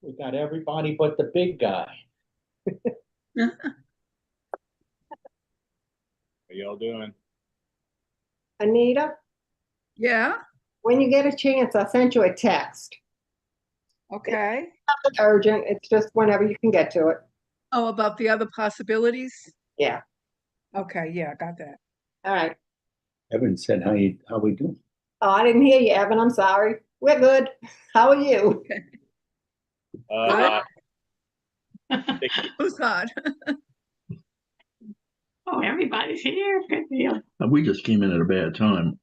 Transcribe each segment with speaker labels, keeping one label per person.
Speaker 1: We got everybody but the big guy.
Speaker 2: How
Speaker 3: y'all doing?
Speaker 4: Anita,
Speaker 2: Yeah,
Speaker 4: when you get a chance, I'll send you a text.
Speaker 2: okay.
Speaker 4: It's urgent, it's just whenever you can get to it.
Speaker 2: Oh, about the other possibilities?
Speaker 4: Yeah,
Speaker 2: Okay, yeah, got that.
Speaker 4: all right.
Speaker 1: Evan said, how we doing?
Speaker 4: Oh, I didn't hear you, Evan, I'm sorry. We're good. How are you?
Speaker 2: Who's not?
Speaker 5: Oh, everybody's here. Good deal.
Speaker 6: We just came in at a bad time.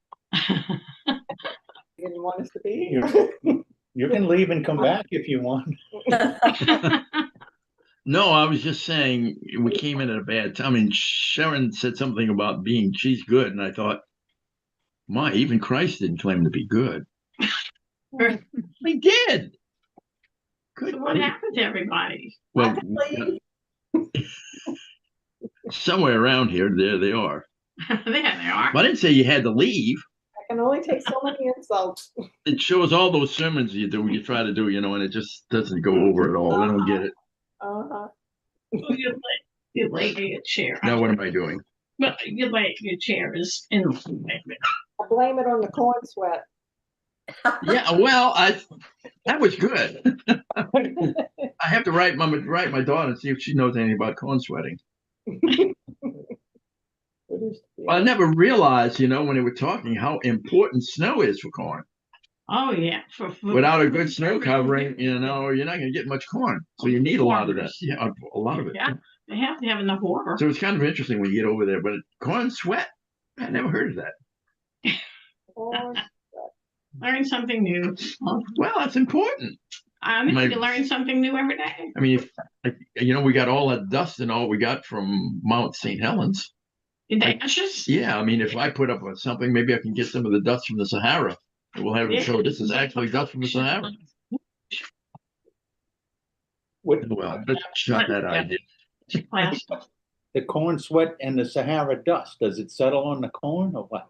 Speaker 4: You didn't want us to be here?
Speaker 1: You can leave and come back if you want.
Speaker 6: No, I was just saying we came in at a bad time. I mean, Sharon said something about she's good, and I thought, my, even Christ didn't claim to be good. He did. Good.
Speaker 5: So what happened to everybody?
Speaker 6: Well,
Speaker 4: I can leave.
Speaker 6: somewhere around here, there they are.
Speaker 5: There they are.
Speaker 6: But I didn't say you had to leave.
Speaker 4: I can only take so many insults.
Speaker 6: It shows all those sermons you try to do, and it just doesn't go over at all. They don't get it.
Speaker 4: Uh-huh.
Speaker 5: Oh, you lay your chair.
Speaker 6: Now what am I doing?
Speaker 5: Well, you lay your chair is in the way.
Speaker 4: I blame it on the corn sweat.
Speaker 6: Yeah, well, that was good. I have to write my daughter and see if she knows anything about corn sweating. I never realized, when they were talking, how important snow is for corn.
Speaker 5: Oh yeah.
Speaker 6: Without a good snow covering, you're not going to get much corn. So you need a lot of that. Yeah, a lot of it.
Speaker 5: Yeah, they have to have enough water.
Speaker 6: So it's kind of interesting when you get over there. But corn sweat, I never heard of that.
Speaker 5: Learn something new.
Speaker 6: Well, that's important.
Speaker 5: You learn something new every day.
Speaker 6: I mean, we got all that dust and all we got from Mount St. Helens.
Speaker 5: Ashes?
Speaker 6: Yeah, I mean, if I put up with something, maybe I can get some of the dust from the Sahara. We'll have it show this is actually dust from the Sahara. Well, let's shut that idea.
Speaker 1: The corn sweat and the Sahara dust, does it settle on the corn or what?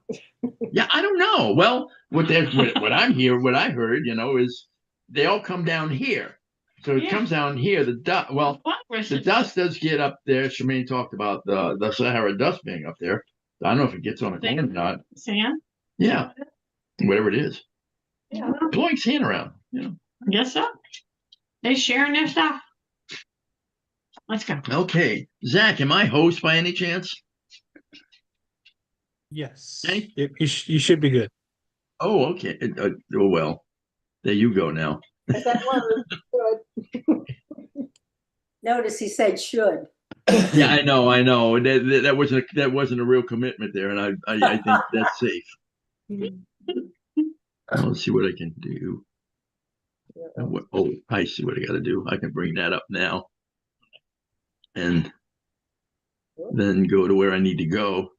Speaker 6: Yeah, I don't know. Well, what I heard, is they all come down here. So it comes down here, the dust. Well, the dust does get up there. Shemaine talked about the Sahara dust being up there. I don't know if it gets on the corn or not.
Speaker 5: Sand?
Speaker 6: Yeah, whatever it is.
Speaker 5: Yeah.
Speaker 6: Blowing sand around.
Speaker 5: I guess so. They sharing their stuff. Let's go.
Speaker 6: Okay. Zach, am I host by any chance?
Speaker 7: Yes.
Speaker 6: Okay.
Speaker 7: You should be good.
Speaker 6: Oh, okay. Oh, well. There you go now.
Speaker 4: Is that word? Good.
Speaker 8: Notice he said should.
Speaker 6: Yeah, I know. That wasn't a real commitment there, and I think that's safe. Let's see what I can do. Oh, I see what I got to do. I can bring that up now, and then go to where I need to go.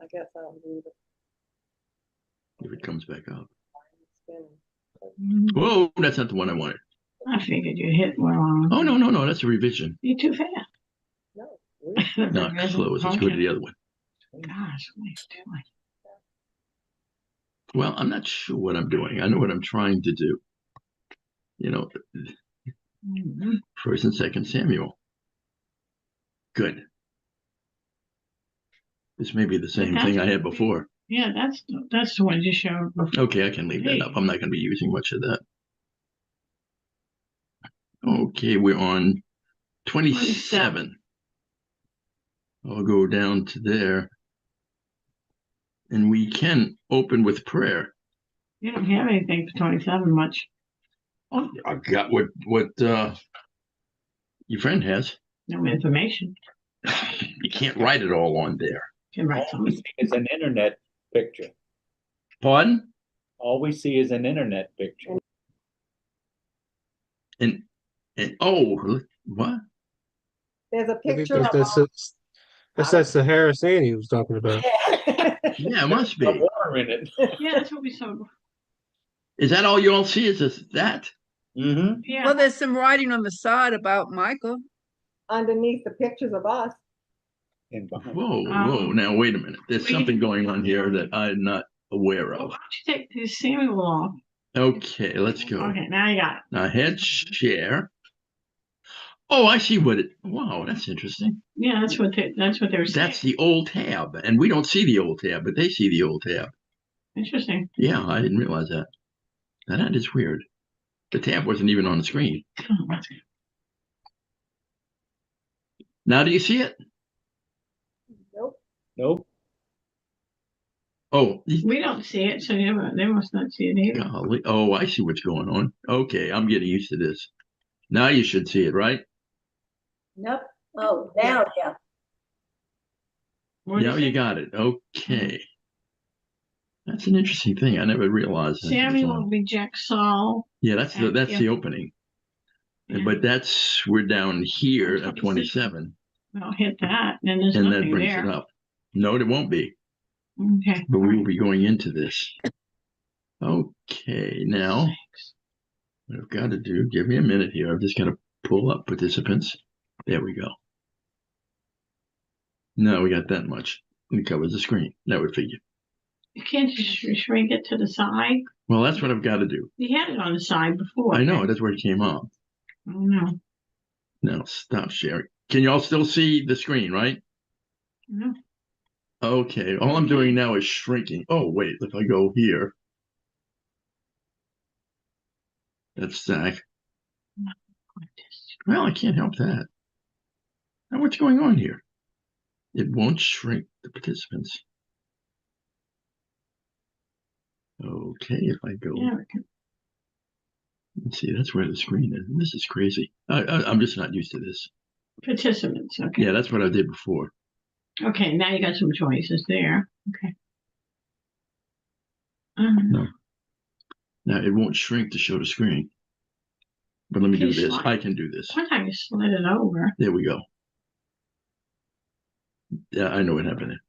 Speaker 4: I guess I'll do it.
Speaker 6: If it comes back up. Whoa, that's not the one I wanted.
Speaker 5: I figured you hit wrong.
Speaker 6: Oh, no, that's a revision.
Speaker 5: You're too fast.
Speaker 4: No.
Speaker 6: Not close. Let's go to the other one.
Speaker 5: Gosh, what are you doing?
Speaker 6: Well, I'm not sure what I'm doing. I know what I'm trying to do. First and second Samuel. Good. This may be the same thing I had before.
Speaker 5: Yeah, that's the one you showed before.
Speaker 6: Okay, I can leave that up. I'm not going to be using much of that. Okay, we're on 27. I'll go down to there. And we can open with prayer.
Speaker 5: You don't have anything for 27 much.
Speaker 6: Oh, I've got what your friend has.
Speaker 5: No information.
Speaker 6: You can't write it all on there.
Speaker 5: You can write
Speaker 1: All we
Speaker 5: something.
Speaker 1: see is an internet picture.
Speaker 6: Pardon?
Speaker 1: All we see is an internet picture.
Speaker 6: And oh, what?
Speaker 4: There's a
Speaker 7: I think
Speaker 4: picture of
Speaker 7: that's that Sahara sand he was talking about.
Speaker 6: Yeah, it must be.
Speaker 1: The water in it.
Speaker 5: Yeah, that's what we saw before.
Speaker 6: Is that all you all see? Is this that?
Speaker 1: Mm-hmm.
Speaker 5: Yeah.
Speaker 2: Well, there's some writing on the side about Michael.
Speaker 4: underneath the pictures of us.
Speaker 1: And behind.
Speaker 6: Whoa. Now wait a minute. There's something going on here that I'm not. aware
Speaker 5: Well,
Speaker 6: of.
Speaker 5: why don't you take the Samuel off?
Speaker 6: Okay, let's go.
Speaker 5: Okay, now you got it.
Speaker 6: Now hit share. Oh, I see what it. Wow, that's interesting.
Speaker 5: Yeah, that's what they're saying.
Speaker 6: That's the old tab, and we don't see the old tab, but they see the old tab.
Speaker 5: Interesting.
Speaker 6: Yeah, I didn't realize that. Now that is weird. The tab wasn't even on the screen.
Speaker 5: Oh, that's good.
Speaker 6: Now do you see it?
Speaker 4: Nope.
Speaker 1: Nope.
Speaker 6: Oh,
Speaker 5: We don't see it, so they must not see it either.
Speaker 6: golly. Oh, I see what's going on. Okay, I'm getting used to this. Now you should see it, right?
Speaker 8: Nope. Oh, now, yeah.
Speaker 5: What
Speaker 6: Now
Speaker 5: is
Speaker 6: you
Speaker 5: it?
Speaker 6: got it. Okay. That's an interesting thing. I never realized that.
Speaker 5: Samuel rejects Saul.
Speaker 6: Yeah, that's
Speaker 5: Yeah.
Speaker 6: the opening.
Speaker 5: Yeah.
Speaker 6: But we're down here
Speaker 5: That's
Speaker 6: at
Speaker 5: what it says.
Speaker 6: 27,
Speaker 5: I'll hit that, and there's
Speaker 6: and that
Speaker 5: nothing
Speaker 6: brings
Speaker 5: there.
Speaker 6: it up. No, it won't be.
Speaker 5: Okay.
Speaker 6: But we will be going into this. Okay, now
Speaker 5: Thanks.
Speaker 6: what I've got to do, give me a minute here. I've just got to pull up participants. There we go. Now we got that much. It covers the screen. That would figure.
Speaker 5: You can't just shrink it to the side.
Speaker 6: Well, that's what I've got to do.
Speaker 5: You had it on the side before.
Speaker 6: I know, that's where it came up.
Speaker 5: I don't know.
Speaker 6: Now stop sharing. Can you all still see the screen, right?
Speaker 5: No.
Speaker 6: Okay, all I'm doing now is shrinking. Oh, wait, if I go here. That's Zach. Well, I can't help that. Now, what's going on here? It won't shrink the participants. Okay, if I go,
Speaker 5: Yeah, we can-
Speaker 6: let's see, that's where the screen is. This is crazy. I'm just not used to this.
Speaker 5: participants. Okay.
Speaker 6: Yeah, that's what I did before.
Speaker 5: Okay, now you got some choices there. Okay.
Speaker 6: No. Now, it won't shrink to show the screen. But let me do
Speaker 5: Okay,
Speaker 6: this.
Speaker 5: slide.
Speaker 6: I can do this.
Speaker 5: One time you slid it over.
Speaker 6: There we go. Yeah, I know what happened there.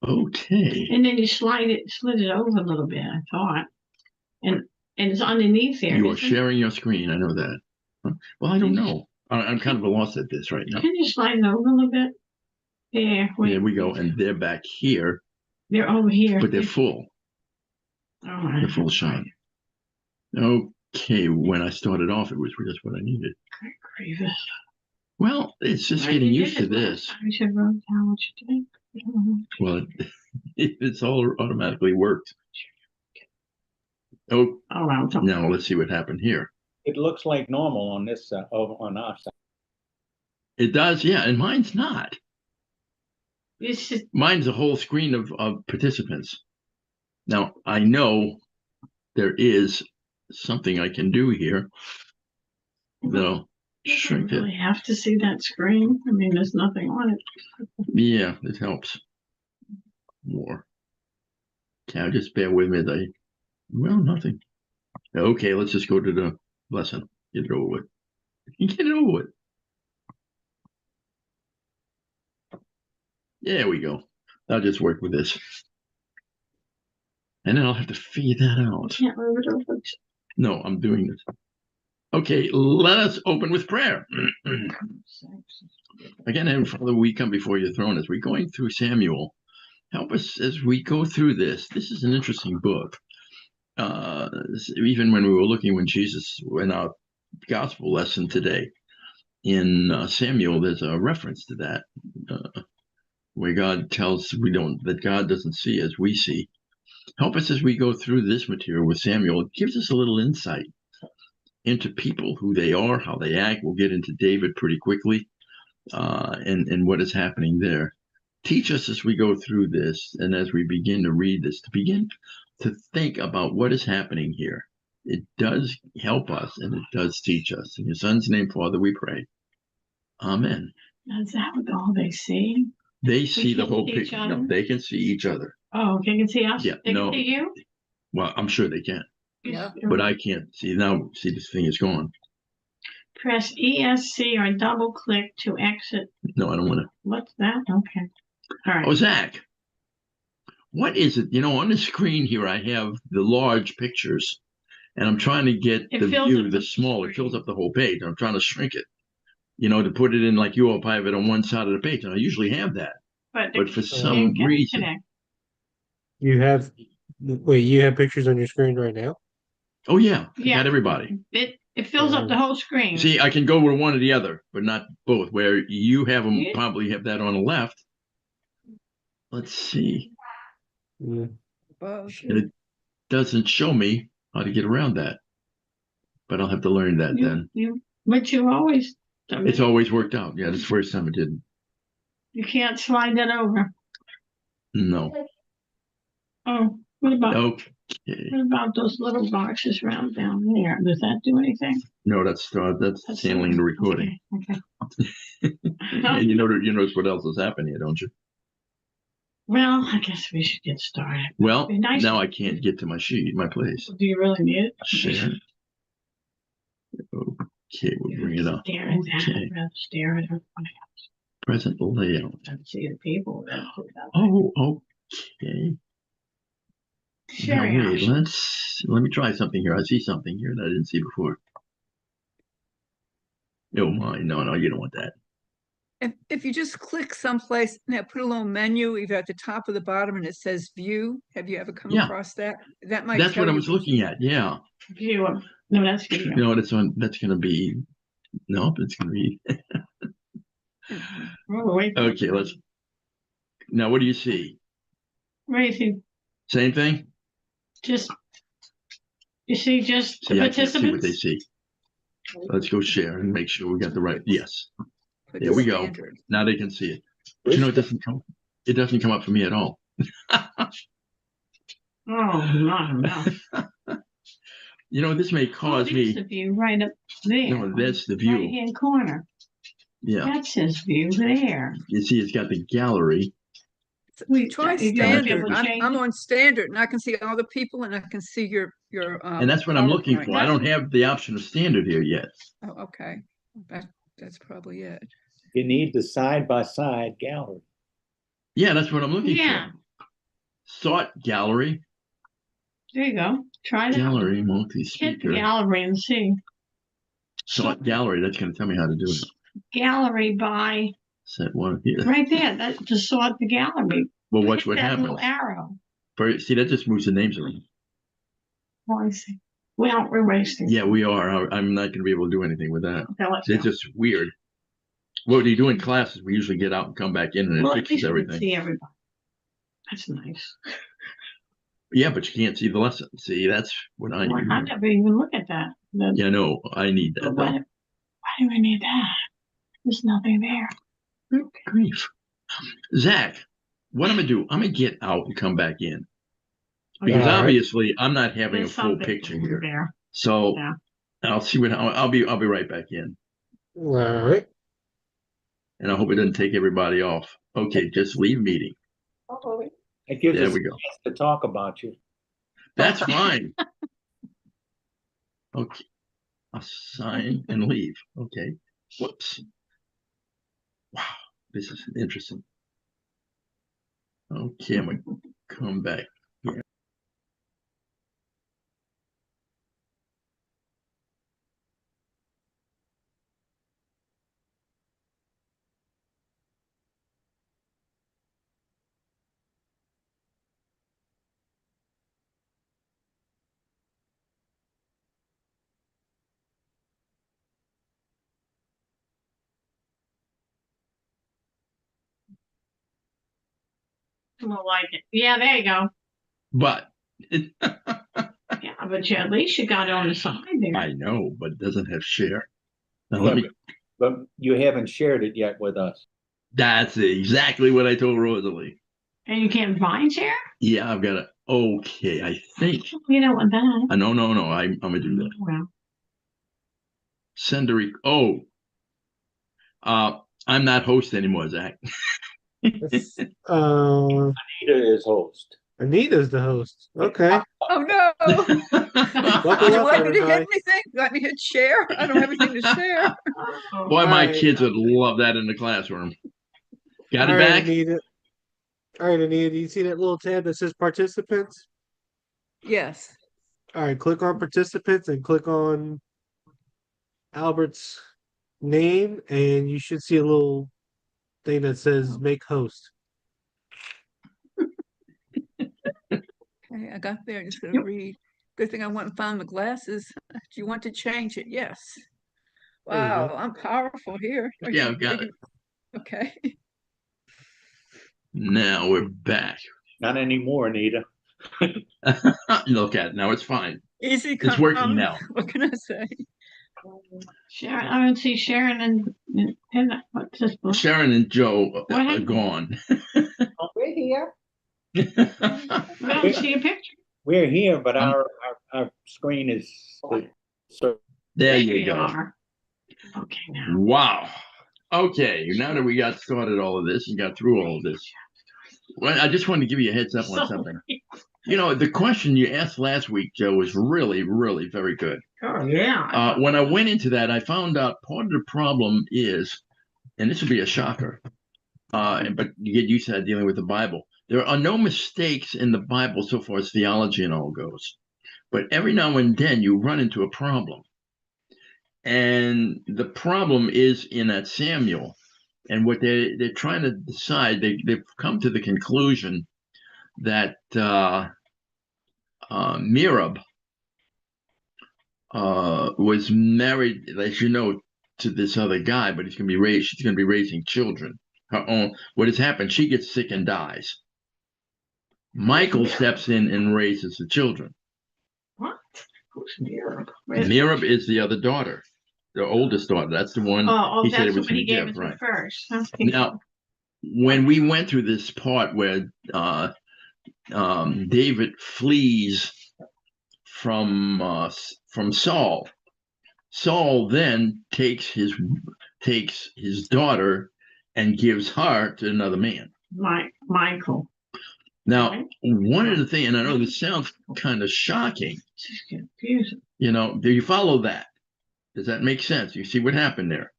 Speaker 6: Okay.
Speaker 5: And then you slid it over a little bit, I thought. And it's underneath there.
Speaker 6: You are
Speaker 5: isn't it?
Speaker 6: sharing your screen. I know that. Huh? Well, I don't know. I'm kind of lost at this right now.
Speaker 5: Can you slide it over a little bit? There. Wait.
Speaker 6: There we go. And they're back here,
Speaker 5: They're over here.
Speaker 6: but they're full.
Speaker 5: All right.
Speaker 6: They're full shot. Okay. When I started off, it was just what I needed.
Speaker 5: Good grievous.
Speaker 6: Well, it's just
Speaker 5: Right,
Speaker 6: getting
Speaker 5: you
Speaker 6: used to
Speaker 5: did it last
Speaker 6: this.
Speaker 5: time. You should wrote down what you did. I don't know.
Speaker 6: Well, it's all automatically worked. Oh,
Speaker 5: Oh, well, it's all-
Speaker 6: now let's see what happened here.
Speaker 1: It looks like normal on this, on our side.
Speaker 6: It does, yeah, and mine's not.
Speaker 5: It's just,
Speaker 6: Mine's a whole screen of participants. Now, I know there is something I can do here that'll
Speaker 5: you don't
Speaker 6: shrink it.
Speaker 5: really have to see that screen. I mean, there's nothing on it.
Speaker 6: Yeah, it helps more. Can I just bear with me? Well, nothing. Okay, let's just go to the lesson. Get it over with. Get it over with. There we go. I'll just work with this. And then I'll have to figure that out.
Speaker 5: Can't move it over.
Speaker 6: No, I'm doing this. Okay, let us open with prayer. Again, Heavenly Father, we come before your throne as we're going through Samuel. Help us as we go through this. This is an interesting book. Even when we were looking when Jesus, in our gospel lesson today, in Samuel, there's a reference to that, where God tells that God doesn't see as we see. Help us as we go through this material with Samuel. It gives us a little insight into people, who they are, how they act. We'll get into David pretty quickly, and what is happening there. Teach us as we go through this, and as we begin to read this, to begin to think about what is happening here. It does help us, and it does teach us. In your Son's name, Father, we pray. Amen.
Speaker 5: Is that what all they see?
Speaker 6: They see the
Speaker 5: can
Speaker 6: whole
Speaker 5: see each
Speaker 6: picture. No,
Speaker 5: other?
Speaker 6: they can see each other.
Speaker 5: Oh, they can see us?
Speaker 6: Yeah,
Speaker 5: They
Speaker 6: no.
Speaker 5: can see you?
Speaker 6: Well, I'm sure they can,
Speaker 2: Yeah.
Speaker 6: but I can't see now. See, this thing is gone.
Speaker 5: Press ESC or double click to exit.
Speaker 6: No, I don't want to.
Speaker 5: What's that? Okay. All right.
Speaker 6: Oh, Zach, what is it? On the screen here, I have the large pictures, and I'm trying to get
Speaker 5: It
Speaker 6: the
Speaker 5: fills
Speaker 6: view,
Speaker 5: up
Speaker 6: the
Speaker 5: the
Speaker 6: small. It
Speaker 5: screen.
Speaker 6: fills up the whole page. I'm trying to shrink it, to put it in like you all have it on one side of the page, and I usually have that. But for some
Speaker 5: can't
Speaker 6: reason,
Speaker 5: connect.
Speaker 7: You have, wait, you have pictures on your screen right now?
Speaker 6: Oh, yeah, I
Speaker 5: Yeah.
Speaker 6: got everybody.
Speaker 5: It fills up the whole screen.
Speaker 6: See, I can go with one or the other, but not both, where you have them,
Speaker 5: Yeah.
Speaker 6: probably have that on the left. Let's see.
Speaker 7: Yeah.
Speaker 2: Above.
Speaker 6: And it doesn't show me how to get around that. But I'll have to learn that then.
Speaker 5: But you always,
Speaker 6: It's always worked out. Yeah, this is the first time it didn't.
Speaker 5: you can't slide that over.
Speaker 6: No.
Speaker 5: Oh, what
Speaker 6: Okay.
Speaker 5: about those little boxes round down there? Does that do anything?
Speaker 6: No, that's handling the recording.
Speaker 5: Okay.
Speaker 6: And you notice what else has happened here, don't you?
Speaker 5: Well, I guess we should get started.
Speaker 6: Well,
Speaker 5: Be nice.
Speaker 6: now I can't get to my place.
Speaker 5: Do you really need it?
Speaker 6: Share. Okay, we'll bring it up.
Speaker 5: Stare at that.
Speaker 6: Okay.
Speaker 5: I'd rather stare at everybody else
Speaker 6: Present layout.
Speaker 5: and see the people.
Speaker 6: Oh, okay. Now
Speaker 5: Sharing
Speaker 6: wait,
Speaker 5: options.
Speaker 6: let me try something here. I see something here that I didn't see before. Oh my, no, you don't want that.
Speaker 2: If you just click someplace, now put a little menu either at the top or the bottom and it says view. Have you ever come
Speaker 6: Yeah.
Speaker 2: across that? That might
Speaker 6: That's
Speaker 2: tell
Speaker 6: what I
Speaker 2: you
Speaker 6: was looking at. Yeah.
Speaker 5: View of, no, that's video.
Speaker 6: No, that's gonna be. Nope, it's gonna be.
Speaker 5: Oh, wait.
Speaker 6: Okay, now what do you see?
Speaker 5: Raising,
Speaker 6: Same thing?
Speaker 5: you see just the
Speaker 6: See, I can't see what they
Speaker 5: participants?
Speaker 6: see. Let's go share and make sure we got the right. Yes.
Speaker 2: put
Speaker 6: There we go.
Speaker 2: standard.
Speaker 6: Now they can see it. But it doesn't come up for me at all.
Speaker 5: Oh, not enough.
Speaker 6: This may cause
Speaker 5: There's the
Speaker 6: me.
Speaker 5: view right up there.
Speaker 6: No, that's the view.
Speaker 5: Right-hand corner.
Speaker 6: Yeah.
Speaker 5: That says view there.
Speaker 6: You see, it's got the gallery.
Speaker 2: Try
Speaker 5: you gotta be
Speaker 2: standard.
Speaker 5: able to change
Speaker 2: I'm
Speaker 5: it.
Speaker 2: on standard and I can see all the people and I can see your
Speaker 6: And that's what I'm looking
Speaker 2: PowerPoint.
Speaker 6: for. I don't have the option of standard here yet.
Speaker 2: Oh, okay. That's probably it.
Speaker 1: You need the side-by-side gallery.
Speaker 6: Yeah, that's what I'm looking
Speaker 5: Yeah.
Speaker 6: for. Sort gallery.
Speaker 5: There you go. Try that.
Speaker 6: Gallery,
Speaker 5: Hit the
Speaker 6: multi-speaker.
Speaker 5: gallery and see.
Speaker 6: Sort gallery. That's going to tell me how to do it.
Speaker 5: Gallery by,
Speaker 6: Set one here.
Speaker 5: right there, that to sort the gallery.
Speaker 6: Well, watch
Speaker 5: Hit
Speaker 6: what
Speaker 5: that
Speaker 6: happens.
Speaker 5: little arrow.
Speaker 6: See, that just moves the names around.
Speaker 5: Oh, I see. Well, we're wasting.
Speaker 6: Yeah, we are. I'm not going to be able to do anything with that.
Speaker 5: Okay, let's
Speaker 6: It's
Speaker 5: go.
Speaker 6: just weird. What you do in classes, we usually get out and come back in and it
Speaker 5: Well, at
Speaker 6: fixes
Speaker 5: least we can
Speaker 6: everything.
Speaker 5: see everybody. That's nice.
Speaker 6: Yeah, but you can't see the lesson. See, that's what I
Speaker 5: Well, I
Speaker 6: need.
Speaker 5: never even look at that.
Speaker 6: Yeah, no, I need that.
Speaker 5: Why
Speaker 6: Though.
Speaker 5: do we need that? There's nothing there.
Speaker 6: Good grief. Zach, what I'm going to do, I'm going to get out and come back in. Because
Speaker 7: All right.
Speaker 6: obviously I'm not having
Speaker 5: There's
Speaker 6: a full
Speaker 5: something
Speaker 6: picture
Speaker 5: over
Speaker 6: here.
Speaker 5: there.
Speaker 6: So
Speaker 5: Yeah.
Speaker 6: I'll see what I'll be right back in.
Speaker 7: All right.
Speaker 6: And I hope it doesn't take everybody off. Okay, just leave meeting.
Speaker 1: It gives
Speaker 6: There
Speaker 1: us
Speaker 6: we
Speaker 1: a
Speaker 6: go.
Speaker 1: chance to talk about you.
Speaker 6: That's fine. Okay. I'll sign and leave. Okay. Whoops. Wow, this is interesting. Okay, I'm gonna come back.
Speaker 5: I don't like it. Yeah, there you go.
Speaker 6: But
Speaker 5: Yeah, but at least you got it on the side there.
Speaker 6: I know, but it doesn't have share. Now
Speaker 1: Yeah,
Speaker 6: let me.
Speaker 1: But you haven't shared it yet with us.
Speaker 6: That's exactly what I told Rosalie.
Speaker 5: And you can't find share?
Speaker 6: Yeah, I've got it. Okay, I think.
Speaker 5: You know what that?
Speaker 6: No. I'm gonna do that.
Speaker 5: Well,
Speaker 6: Send a I'm not host anymore, Zach.
Speaker 7: That's,
Speaker 1: Anita is host.
Speaker 7: Anita's the host. Okay.
Speaker 2: Oh, no.
Speaker 7: Buckle
Speaker 2: Would you
Speaker 7: up,
Speaker 2: like me to hit
Speaker 7: everybody.
Speaker 2: anything? Let me hit share? I don't have anything to share.
Speaker 6: Boy, my
Speaker 7: Alright.
Speaker 6: kids would love that in the classroom. Got it
Speaker 7: All right,
Speaker 6: back?
Speaker 7: Anita. All right, Anita, do you see that little tab that says participants?
Speaker 2: Yes.
Speaker 7: All right, click on participants and click on Albert's name, and you should see a little thing that says make host.
Speaker 2: Okay, I got there. Just gonna
Speaker 5: Yep.
Speaker 2: read. Good thing I went and found the glasses. Do you want to change it? Yes.
Speaker 7: There you go.
Speaker 2: Wow, I'm powerful here. Are
Speaker 6: Yeah,
Speaker 2: you-
Speaker 6: I've got
Speaker 2: are you- Okay.
Speaker 6: Now we're back.
Speaker 1: Not anymore, Anita.
Speaker 6: Look at it. Now it's fine.
Speaker 2: Easy
Speaker 6: It's working
Speaker 2: come.
Speaker 6: now.
Speaker 2: What can I say?
Speaker 5: Sharon, I don't see Sharon and what's this book?
Speaker 6: Sharon and Joe
Speaker 5: What
Speaker 6: are
Speaker 5: happened?
Speaker 6: gone.
Speaker 4: We're here.
Speaker 5: I don't see a picture.
Speaker 1: We're here, but our screen is, so
Speaker 6: There you go.
Speaker 5: are. Okay, now.
Speaker 6: Wow. Okay, now that we got started all of this and got through all of this, well, I just wanted to give you a heads up on something. You know, the question you asked last week, Joe, was really, really very good.
Speaker 5: Oh, yeah.
Speaker 6: When I went into that, I found out part of the problem is, and this will be a shocker, but you get used to that dealing with the Bible. There are no mistakes in the Bible so far as theology and all goes. But every now and then you run into a problem. And the problem is in that Samuel. And what they're trying to decide, they've come to the conclusion that Merab was married, as you know, to this other guy, but she's going to be raising children. Her own. What has happened? She gets sick and dies. Michael steps in and raises the children.
Speaker 5: What? Who's Merab?
Speaker 6: Merab is the other daughter, the oldest daughter. That's the one
Speaker 5: Oh,
Speaker 6: he said it
Speaker 5: that's
Speaker 6: was
Speaker 5: what he
Speaker 6: going to
Speaker 5: gave
Speaker 6: give,
Speaker 5: it to
Speaker 6: right?
Speaker 5: first. Okay.
Speaker 6: Now, when we went through this part where David flees from Saul, Saul then takes his daughter and gives her to another man.
Speaker 5: Michael.
Speaker 6: Now,
Speaker 5: Right.
Speaker 6: one of the things, and I know this sounds kind of shocking,
Speaker 5: This is confusing.
Speaker 6: you know, do you follow that? Does that make sense? You see what happened there?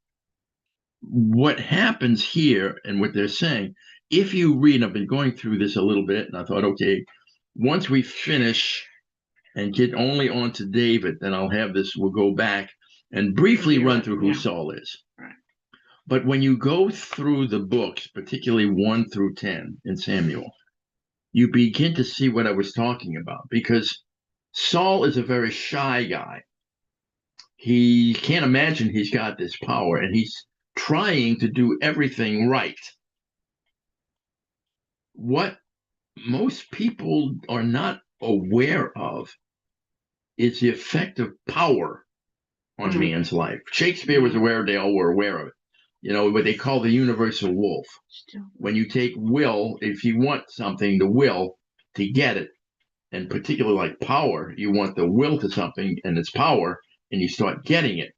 Speaker 6: What happens here and what they're saying, if you read, and I've been going through this a little bit, and I thought, okay, once we finish and get only on to David, then I'll have this, we'll go back and briefly run through who
Speaker 5: Yeah.
Speaker 6: Saul is.
Speaker 5: Right.
Speaker 6: But when you go through the books, particularly 1 through 10 in Samuel, you begin to see what I was talking about, because Saul is a very shy guy. He can't imagine he's got this power, and he's trying to do everything right. What most people are not aware of is the effect of power on
Speaker 5: Mhm.
Speaker 6: man's life. Shakespeare was aware, they all were aware of it. You know, what they call the universal wolf.
Speaker 5: Still.
Speaker 6: When you take will, if you want something, the will to get it, and particularly like power, you want the will to something and its power, and you start getting it,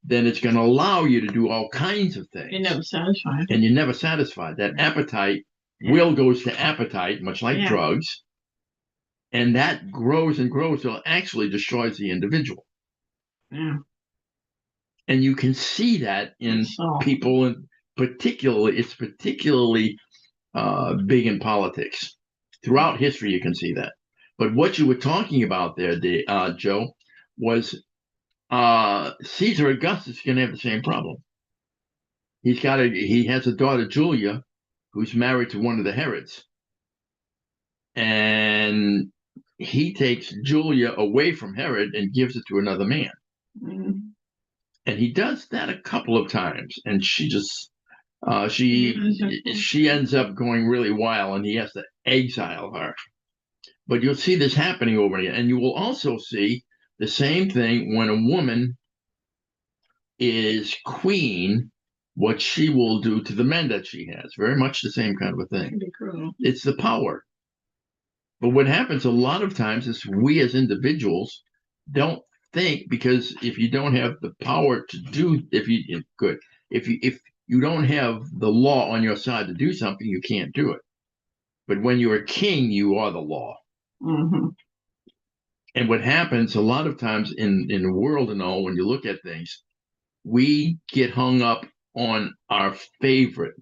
Speaker 6: then it's going to allow you to do all kinds of things.
Speaker 5: You're never satisfied.
Speaker 6: And you're never satisfied. That appetite, will goes to appetite, much like
Speaker 5: Yeah.
Speaker 6: drugs, and that grows and grows till it actually destroys the individual.
Speaker 5: Yeah.
Speaker 6: And you can see that in
Speaker 5: Saul.
Speaker 6: people, and particularly, it's particularly big in politics. Throughout history, you can see that. But what you were talking about there, Joe, was Caesar Augustus is going to have the same problem. He has a daughter, Julia, who's married to one of the Herods. And he takes Julia away from Herod and gives it to another man.
Speaker 5: Mhm.
Speaker 6: And he does that a couple of times, and she just she ends up going really wild, and he has to exile her. But you'll see this happening over again, and you will also see the same thing when a woman is queen, what she will do to the men that she has. Very much the same kind of a thing.
Speaker 5: Can be cruel.
Speaker 6: It's the power. But what happens a lot of times is we as individuals don't think, because if you don't have the power to do, if you don't have the law on your side to do something, you can't do it. But when you're a king, you are the law.
Speaker 5: Mm-hmm.
Speaker 6: And what happens a lot of times in the world and all, when you look at things, we get hung up on our favorite.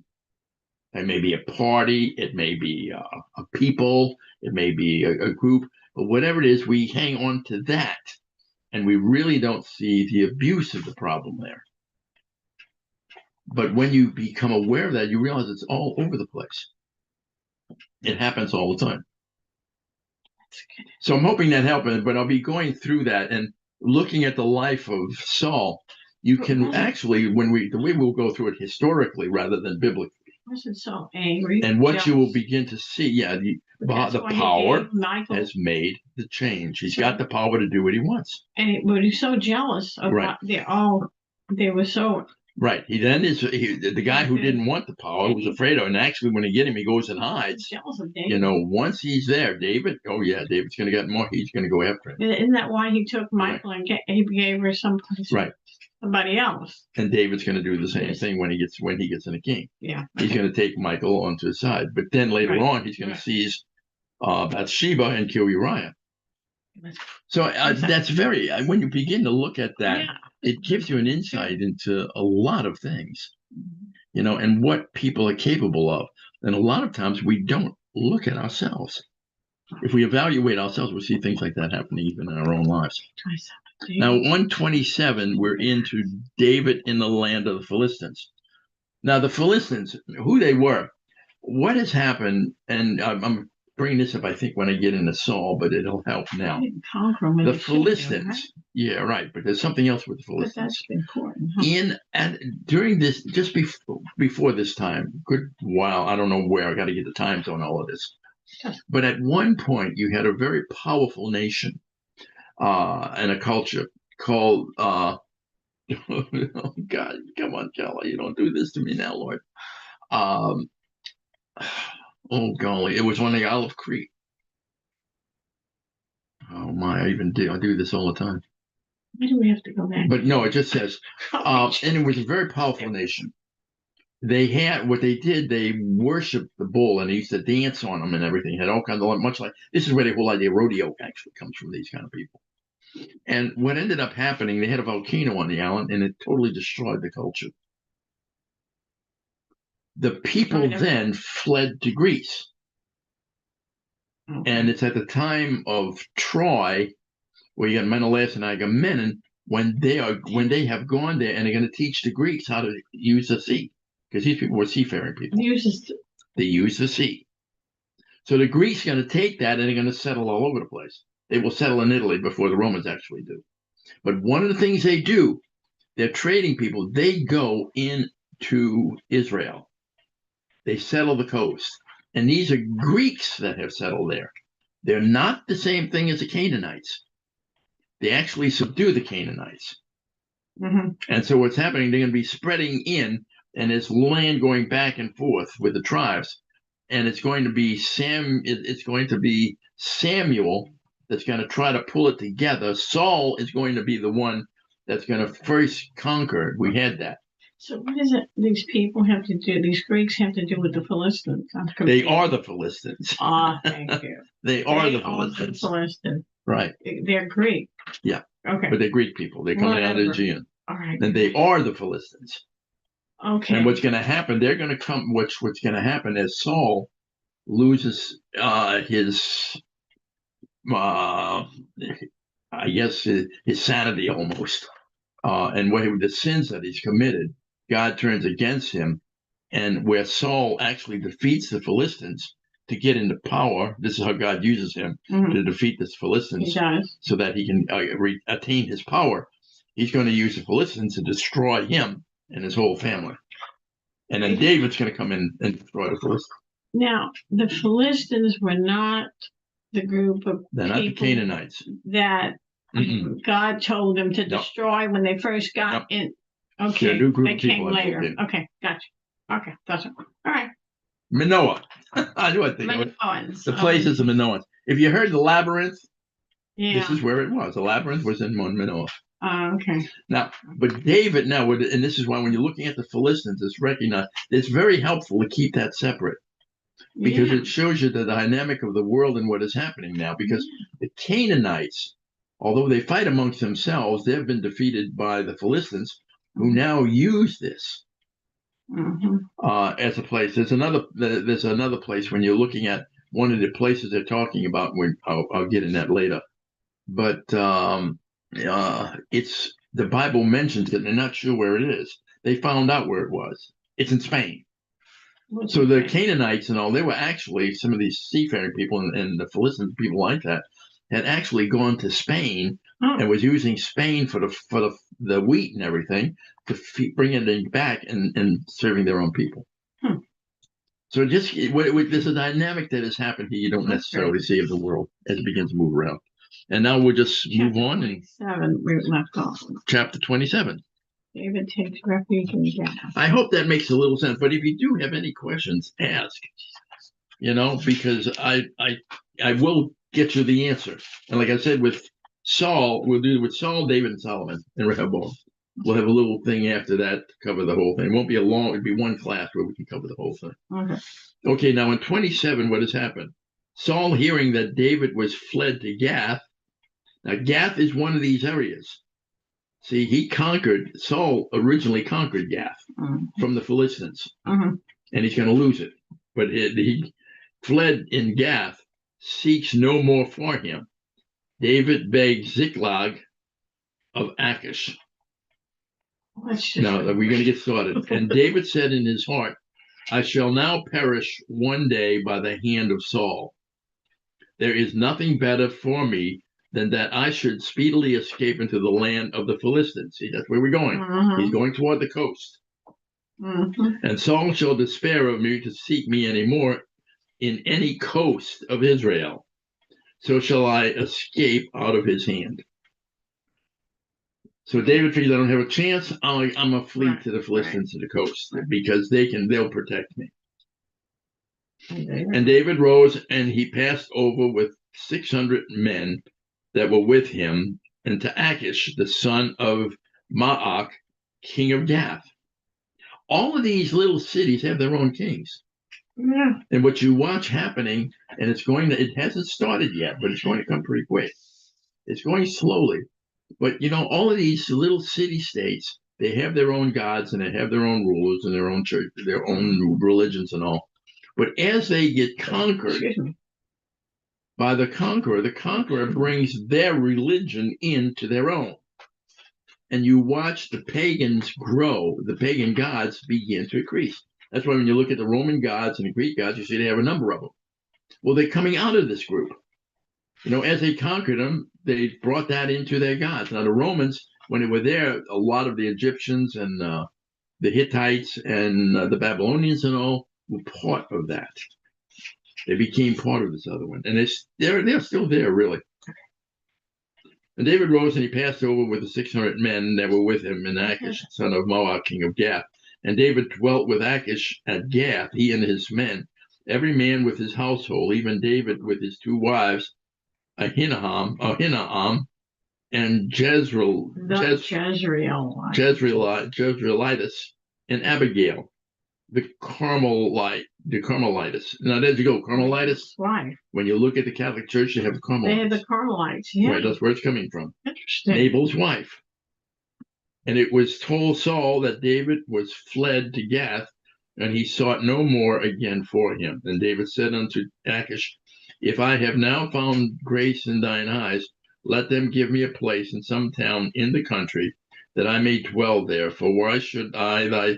Speaker 6: It may be a party, it may be a people, it may be a group, but whatever it is, we hang on to that. And we really don't see the abuse of the problem there. But when you become aware of that, you realize it's all over the place. It happens all the time. So I'm hoping that helped, but I'll be going through that and looking at the life of Saul. You can actually, the way we'll go through it historically rather than biblically,
Speaker 5: Wasn't so angry.
Speaker 6: and what you will
Speaker 5: jealous.
Speaker 6: begin to see, the
Speaker 5: That's why he
Speaker 6: power
Speaker 5: gave Michael,
Speaker 6: has made the change. He's got the power to do what he wants.
Speaker 5: but he's so jealous of
Speaker 6: Right.
Speaker 5: what they were so.
Speaker 6: Right. He then is the guy who didn't want the power, was afraid of it. And actually, when he get him, he goes and hides.
Speaker 5: Jealous of David.
Speaker 6: You know, once he's there, David, oh yeah, David's going to get more. He's going to go after him.
Speaker 5: Isn't that why he took Michael and he gave her someplace?
Speaker 6: Right.
Speaker 5: Somebody else.
Speaker 6: And David's going to do the same
Speaker 5: Yes.
Speaker 6: thing when he gets in a king.
Speaker 5: Yeah.
Speaker 6: He's going to take Michael onto his side, but then later
Speaker 5: Right.
Speaker 6: on, he's going to
Speaker 5: Right.
Speaker 6: seize Bathsheba and kill Uriah. So that's very. When you begin to look at that,
Speaker 5: Yeah.
Speaker 6: it gives you an insight into a lot of things, you know, and what people are capable of. And a lot of times we don't look at ourselves. If we evaluate ourselves, we'll see things like that happening even in our own lives. Now, 127, we're into David in the land of the Philistines. Now, the Philistines, who they were, what has happened, and I'm bringing this up, I think, when I get into Saul, but it'll help now.
Speaker 5: Conquer him.
Speaker 6: The Philistines, yeah, right, but there's something else with the
Speaker 5: But
Speaker 6: Philistines.
Speaker 5: that's important. Huh?
Speaker 6: During this, just before this time, good while, I don't know where, I got to get the times on all of this. But at one point, you had a very powerful nation and a culture called, oh God, come on, Kelly, you don't do this to me now, Lord. Oh golly, it was on the Isle of Crete. Oh my, I do this all the time.
Speaker 5: Why do we have to go back?
Speaker 6: But no, it just says, and it was a very powerful nation. They had what they did. They worshipped the bull, and they used to dance on them and everything. Had all kinds of much like this is where the whole idea of rodeo actually comes from. These kind of people. And what ended up happening, they had a volcano on the island, and it totally destroyed the culture. The people then fled to Greece, and it's at the time of Troy, where you got Menelaus and Agamemnon, when they have gone there and they're going to teach the Greeks how to use the sea. Because these people were seafaring people. They use the sea. So the Greeks are going to take that and they're going to settle all over the place. They will settle in Italy before the Romans actually do. But one of the things they do, they're trading people. They go into Israel. They settle the coast. And these are Greeks that have settled there. They're not the same thing as the Canaanites. They actually subdue the Canaanites.
Speaker 5: Mm-hmm.
Speaker 6: And so what's happening, they're going to be spreading in, and there's land going back and forth with the tribes. And it's going to be Samuel that's going to try to pull it together. Saul is going to be the one that's going to first conquer. We had that.
Speaker 5: So what is it these people have to do, these Greeks have to do with the Philistines?
Speaker 6: They are the Philistines.
Speaker 5: Ah, thank you.
Speaker 6: They are the Philistines. Right.
Speaker 5: They're Greek.
Speaker 6: Yeah.
Speaker 5: Okay.
Speaker 6: But they're Greek people. They're coming out of the Aegean.
Speaker 5: All right.
Speaker 6: And they are the Philistines.
Speaker 5: Okay.
Speaker 6: And what's going to happen, they're going to come, what's going to happen is Saul loses his sanity almost. And the sins that he's committed, God turns against him. And where Saul actually defeats the Philistines to get into power, this is how God uses him to defeat the Philistines so that he can attain his power. He's going to use the Philistines to destroy him and his whole family. And then David's going to come in and destroy the Philistines.
Speaker 5: Now, the Philistines were not the group of
Speaker 6: They're not the Canaanites.
Speaker 5: That God told them to destroy when they first got in. Okay,
Speaker 6: They're a new group
Speaker 5: they
Speaker 6: of people
Speaker 5: came later.
Speaker 6: in.
Speaker 5: Okay, gotcha. Okay, gotcha. All right.
Speaker 6: Manoah. I knew I'd think of it.
Speaker 5: Minoans.
Speaker 6: The place is the Minoans. If you heard the labyrinth,
Speaker 5: Yeah.
Speaker 6: this is where it was. The labyrinth was in Manoah.
Speaker 5: Okay.
Speaker 6: Now, but David now, and this is why when you're looking at the Philistines, it's recognized. It's very helpful to keep that separate because it shows you the dynamic of the world and what is happening now. Because the Canaanites, although they fight amongst themselves, they've been defeated by the Philistines, who now use this as a place. There's another place when you're looking at one of the places they're talking about. When I'll get in that later, but it's the Bible mentions it, and they're not sure where it is. They found out where it was. It's in Spain. So the Canaanites and all, they were actually, some of these seafaring people and the Philistines, people like that, had actually gone to Spain
Speaker 5: Oh.
Speaker 6: and was using Spain for the wheat and everything to bring it back and serving their own people.
Speaker 5: Hmm.
Speaker 6: So just there's a dynamic that has happened here you don't necessarily see of the world as it begins to move around. And now we'll just move on and
Speaker 5: 7, we left off.
Speaker 6: chapter 27.
Speaker 5: David takes refuge in Gath.
Speaker 6: I hope that makes a little sense. But if you do have any questions, ask. Because I will get you the answer. And like I said, with Saul, we'll do it with Saul, David, and Solomon, and Rehoboam. We'll have a little thing after that to cover the whole thing. It won't be it'll be one class where we can cover the whole thing.
Speaker 5: Okay.
Speaker 6: Okay, now in 27, what has happened? Saul, hearing that David was fled to Gath. Now, Gath is one of these areas. See, Saul originally conquered Gath from the Philistines, and he's going to lose it. But he fled in Gath, seeks no more for him. David begged Ziklag of Achish. Now, we're going to get started. And David said in his heart, I shall now perish one day by the hand of Saul. There is nothing better for me than that I should speedily escape into the land of the Philistines. See, that's where we're going. He's going toward the coast. And Saul shall despair of me to seek me any more in any coast of Israel. So shall I escape out of his hand. So David figures I don't have a chance. I'm going to flee to the Philistines to the coast because they'll protect me. And David rose and he passed over with 600 men that were with him, and to Achish, the son of Maach, king of Gath. All of these little cities have their own kings.
Speaker 5: Yeah.
Speaker 6: And what you watch happening, and it hasn't started yet, but it's going to come pretty quick. It's going slowly. But, all of these little city-states, they have their own gods, and they have their own rulers, and their own church, their own religions and all. But as they get conquered by the conqueror brings their religion into their own. And you watch the pagans grow, the pagan gods begin to increase. That's why when you look at the Roman gods and the Greek gods, you see they have a number of them. Well, they're coming out of this group. As they conquered them, they brought that into their gods. Now, the Romans, when they were there, a lot of the Egyptians and the Hittites and the Babylonians and all were part of that. They became part of this other one. And they're still there, really. And David rose and he passed over with the 600 men that were with him, and Achish, son of Maach, king of Gath. And David dwelt with Achish at Gath, he and his men, every man with his household, even David with his 2 wives, Ahinoam and Jezreelitis, and Abigail, the Carmelites. Now, there you go, Carmelites.
Speaker 5: Why?
Speaker 6: When you look at the Catholic Church, you have the Carmelites.
Speaker 5: They had the Carmelites, yeah.
Speaker 6: Right, that's where it's coming from.
Speaker 5: Interesting.
Speaker 6: Nabal's wife. And it was told Saul that David was fled to Gath, and he sought no more again for him. And David said unto Achish, if I have now found grace in thine eyes, let them give me a place in some town in the country, that I may dwell there. For why should thy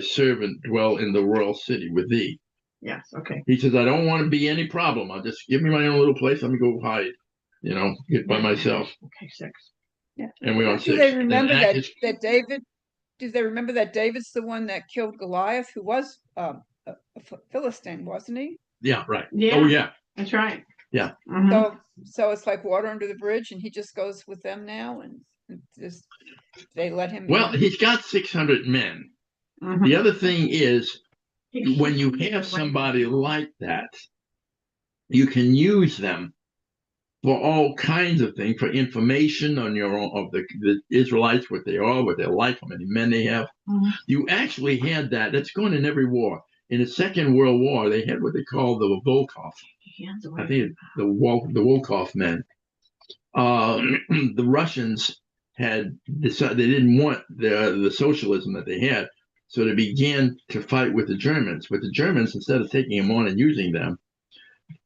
Speaker 6: servant dwell in the royal city with thee?
Speaker 5: Yes, okay.
Speaker 6: He says, I don't want to be any problem. I'll just give me my own little place. Let me go hide, get by myself.
Speaker 5: Okay, 6.
Speaker 2: Yeah.
Speaker 6: And we're on 6.
Speaker 2: Do they remember
Speaker 6: And Achish-
Speaker 2: that David? Do they remember that David's the one that killed Goliath, who was a Philistine, wasn't he?
Speaker 6: Yeah, right.
Speaker 5: Yeah.
Speaker 6: Oh, yeah.
Speaker 5: That's right.
Speaker 6: Yeah.
Speaker 2: So it's like water under the bridge, and he just goes with them now, and just they let him.
Speaker 6: Well, he's got 600 men.
Speaker 5: Mhm.
Speaker 6: The other thing is, when you have somebody like that, you can use them for all kinds of things, for information on your own, of the Israelites, what they are, what they're like, how many men they have.
Speaker 5: Mhm.
Speaker 6: You actually had that. That's going in every war. In the Second World War, they had what they call the Volkov. I think the Volkov men. The Russians had decided they didn't want the socialism that they had, so they began to fight with the Germans. But the Germans, instead of taking them on and using them,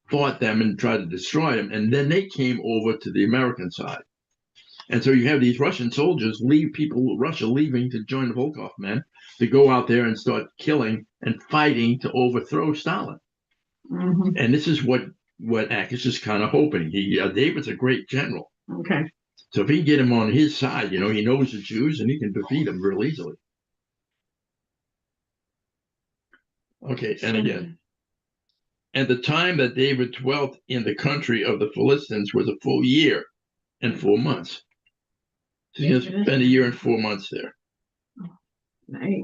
Speaker 6: fought them and tried to destroy them. And then they came over to the American side. And so you have these Russian soldiers Russia leaving to join the Volkov men. to go out there and start killing and fighting to overthrow Stalin.
Speaker 5: Mhm.
Speaker 6: And this is what Achish is kind of hoping. David's a great general.
Speaker 5: Okay.
Speaker 6: So if he can get him on his side, he knows the Jews and he can defeat them real easily. Okay, and again, and the time that David dwelt in the country of the Philistines was a full year and 4 months. So he's going to spend a year and 4 months there.
Speaker 5: Right.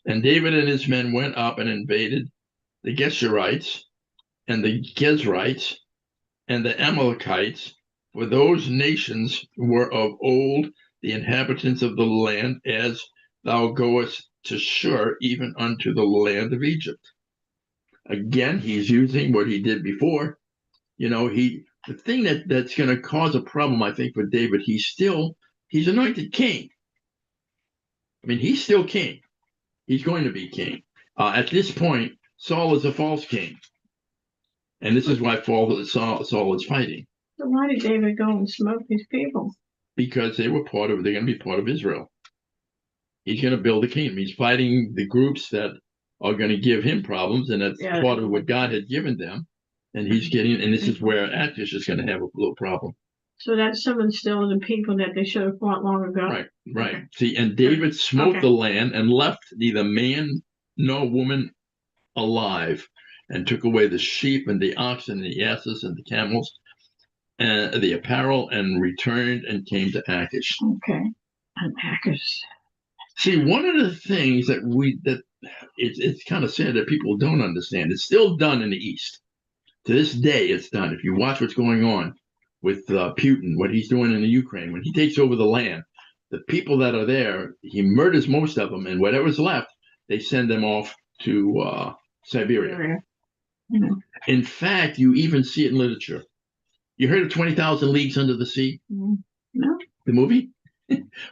Speaker 6: And David and his men went up and invaded the Geshurites and the Gezrites and the Amalekites, for those nations were of old the inhabitants of the land, as thou goest to Shur, even unto the land of Egypt. Again, he's using what he did before. The thing that's going to cause a problem, I think, for David, he's anointed king. I mean, he's still king. He's going to be king. At this point, Saul is a false king. And this is why Saul is fighting.
Speaker 5: So why did David go and smoke these people?
Speaker 6: Because they're going to be part of Israel. He's going to build a kingdom. He's fighting the groups that are going to give him problems, and that's part of what God had given them. And this is where Achish is going to have a little problem.
Speaker 5: So that's some of the people that they should have fought long ago.
Speaker 6: Right.
Speaker 5: Okay.
Speaker 6: See, and David smote the land and left neither man nor woman alive, and took away the sheep and the oxen and the asses and the camels and the apparel, and returned and came to Achish.
Speaker 5: Okay. And Achish.
Speaker 6: See, one of the things that it's kind of sad that people don't understand. It's still done in the East. To this day, it's done. If you watch what's going on with Putin, what he's doing in the Ukraine, when he takes over the land, the people that are there, he murders most of them, and whatever's left, they send them off to Siberia.
Speaker 5: Mm-hmm.
Speaker 6: In fact, you even see it in literature. You heard of 20,000 Leagues Under the Sea?
Speaker 5: Mm-hmm. No.
Speaker 6: The movie?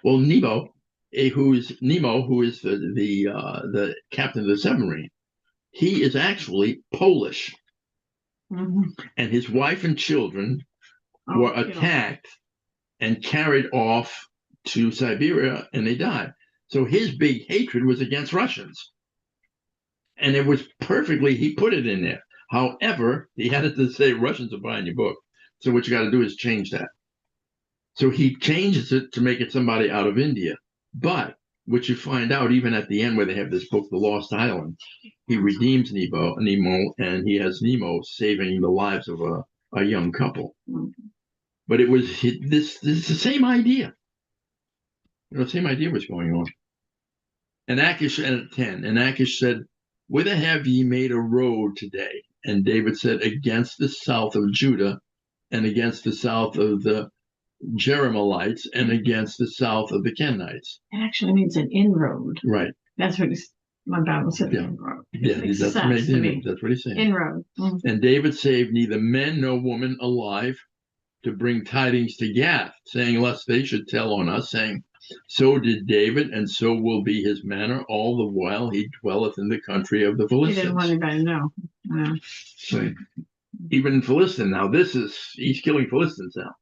Speaker 6: Well, Nemo, who is the captain of the submarine, he is actually Polish.
Speaker 5: Mm-hmm.
Speaker 6: And his wife and children were attacked and carried off to Siberia, and they died. So his big hatred was against Russians. And it was he put it in there. However, he had to say Russians are buying your book. So what you got to do is change that. So he changes it to make it somebody out of India. But what you find out, even at the end where they have this book, The Lost Island, he redeems Nemo, and he has Nemo saving the lives of a young couple.
Speaker 5: Mm-hmm.
Speaker 6: But it was this is the same idea. The same idea was going on. And Achish at 10, and Achish said, "Whither have ye made a road today?" And David said, "Against the south of Judah, and against the south of the Jerahmeelites, and against the south of the Kenites."
Speaker 5: It actually means an inroad.
Speaker 6: Right.
Speaker 5: That's what my Bible said.
Speaker 6: Yeah.
Speaker 5: Inroad.
Speaker 6: Yeah,
Speaker 5: Makes
Speaker 6: that's
Speaker 5: sense to me.
Speaker 6: That's what he's saying.
Speaker 5: Inroad. Mm-hmm.
Speaker 6: And David saved neither men nor woman alive to bring tidings to Gath, saying, lest they should tell on us, saying, so did David, and so will be his manner all the while he dwelleth in the country of the
Speaker 5: He
Speaker 6: Philistines.
Speaker 5: didn't want anybody to know. No.
Speaker 6: So, even in Philistine now, he's killing Philistines now.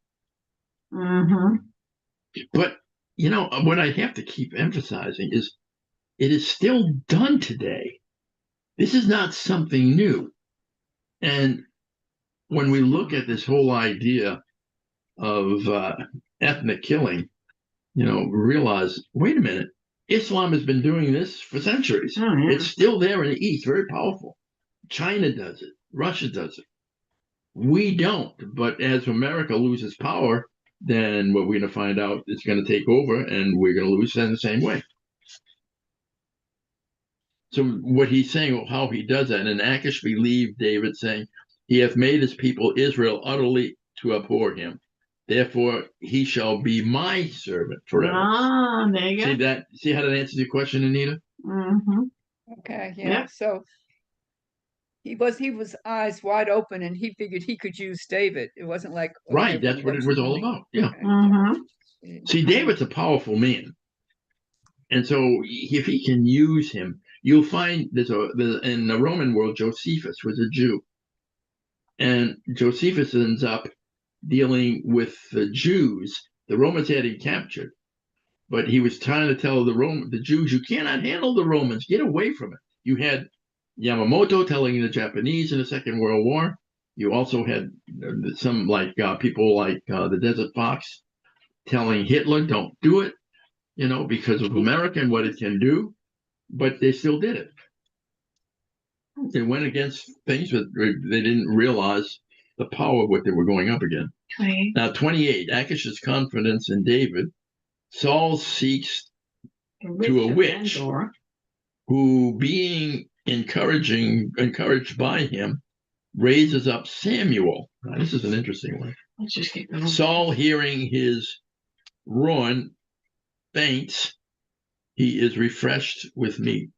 Speaker 5: Mm-hmm.
Speaker 6: But, what I have to keep emphasizing is it is still done today. This is not something new. And when we look at this whole idea of ethnic killing, realize, wait a minute, Islam has been doing this for centuries.
Speaker 5: Oh, yeah.
Speaker 6: It's still there in the East, very powerful. China does it. Russia does it. We don't. But as America loses power, then what we're going to find out is going to take over, and we're going to lose in the same way. So what he's saying, how he does that, and Achish believed David, saying, he hath made his people Israel utterly to abhor him. Therefore, he shall be my servant forever.
Speaker 5: Ah, there you go.
Speaker 6: See that? See how that answers your question, Anita?
Speaker 5: Mm-hmm.
Speaker 2: Okay, yeah,
Speaker 5: Yeah.
Speaker 2: so he was eyes wide open, and he figured he could use David. It wasn't like, okay,
Speaker 6: Right, that's what it
Speaker 2: what's
Speaker 6: was all
Speaker 2: coming?
Speaker 6: about. Yeah.
Speaker 2: Okay.
Speaker 5: Mm-hmm.
Speaker 6: See, David's a powerful man. And so if he can use him, you'll find in the Roman world, Josephus was a Jew. And Josephus ends up dealing with the Jews. The Romans had him captured. but he was trying to tell the Jews, you cannot handle the Romans. Get away from it. You had Yamamoto telling the Japanese in the Second World War. You also had some people like the Desert Fox telling Hitler, don't do it, because of America and what it can do. But they still did it. They went against things that they didn't realize the power of what they were going up against.
Speaker 5: Okay.
Speaker 6: Now, 28, Achish's confidence in David. Saul seeks to a witch who, being encouraged by him, raises up Samuel. Now, this is an interesting one.
Speaker 5: Let's just keep going.
Speaker 6: Saul, hearing his ruin, faints. He is refreshed with meat.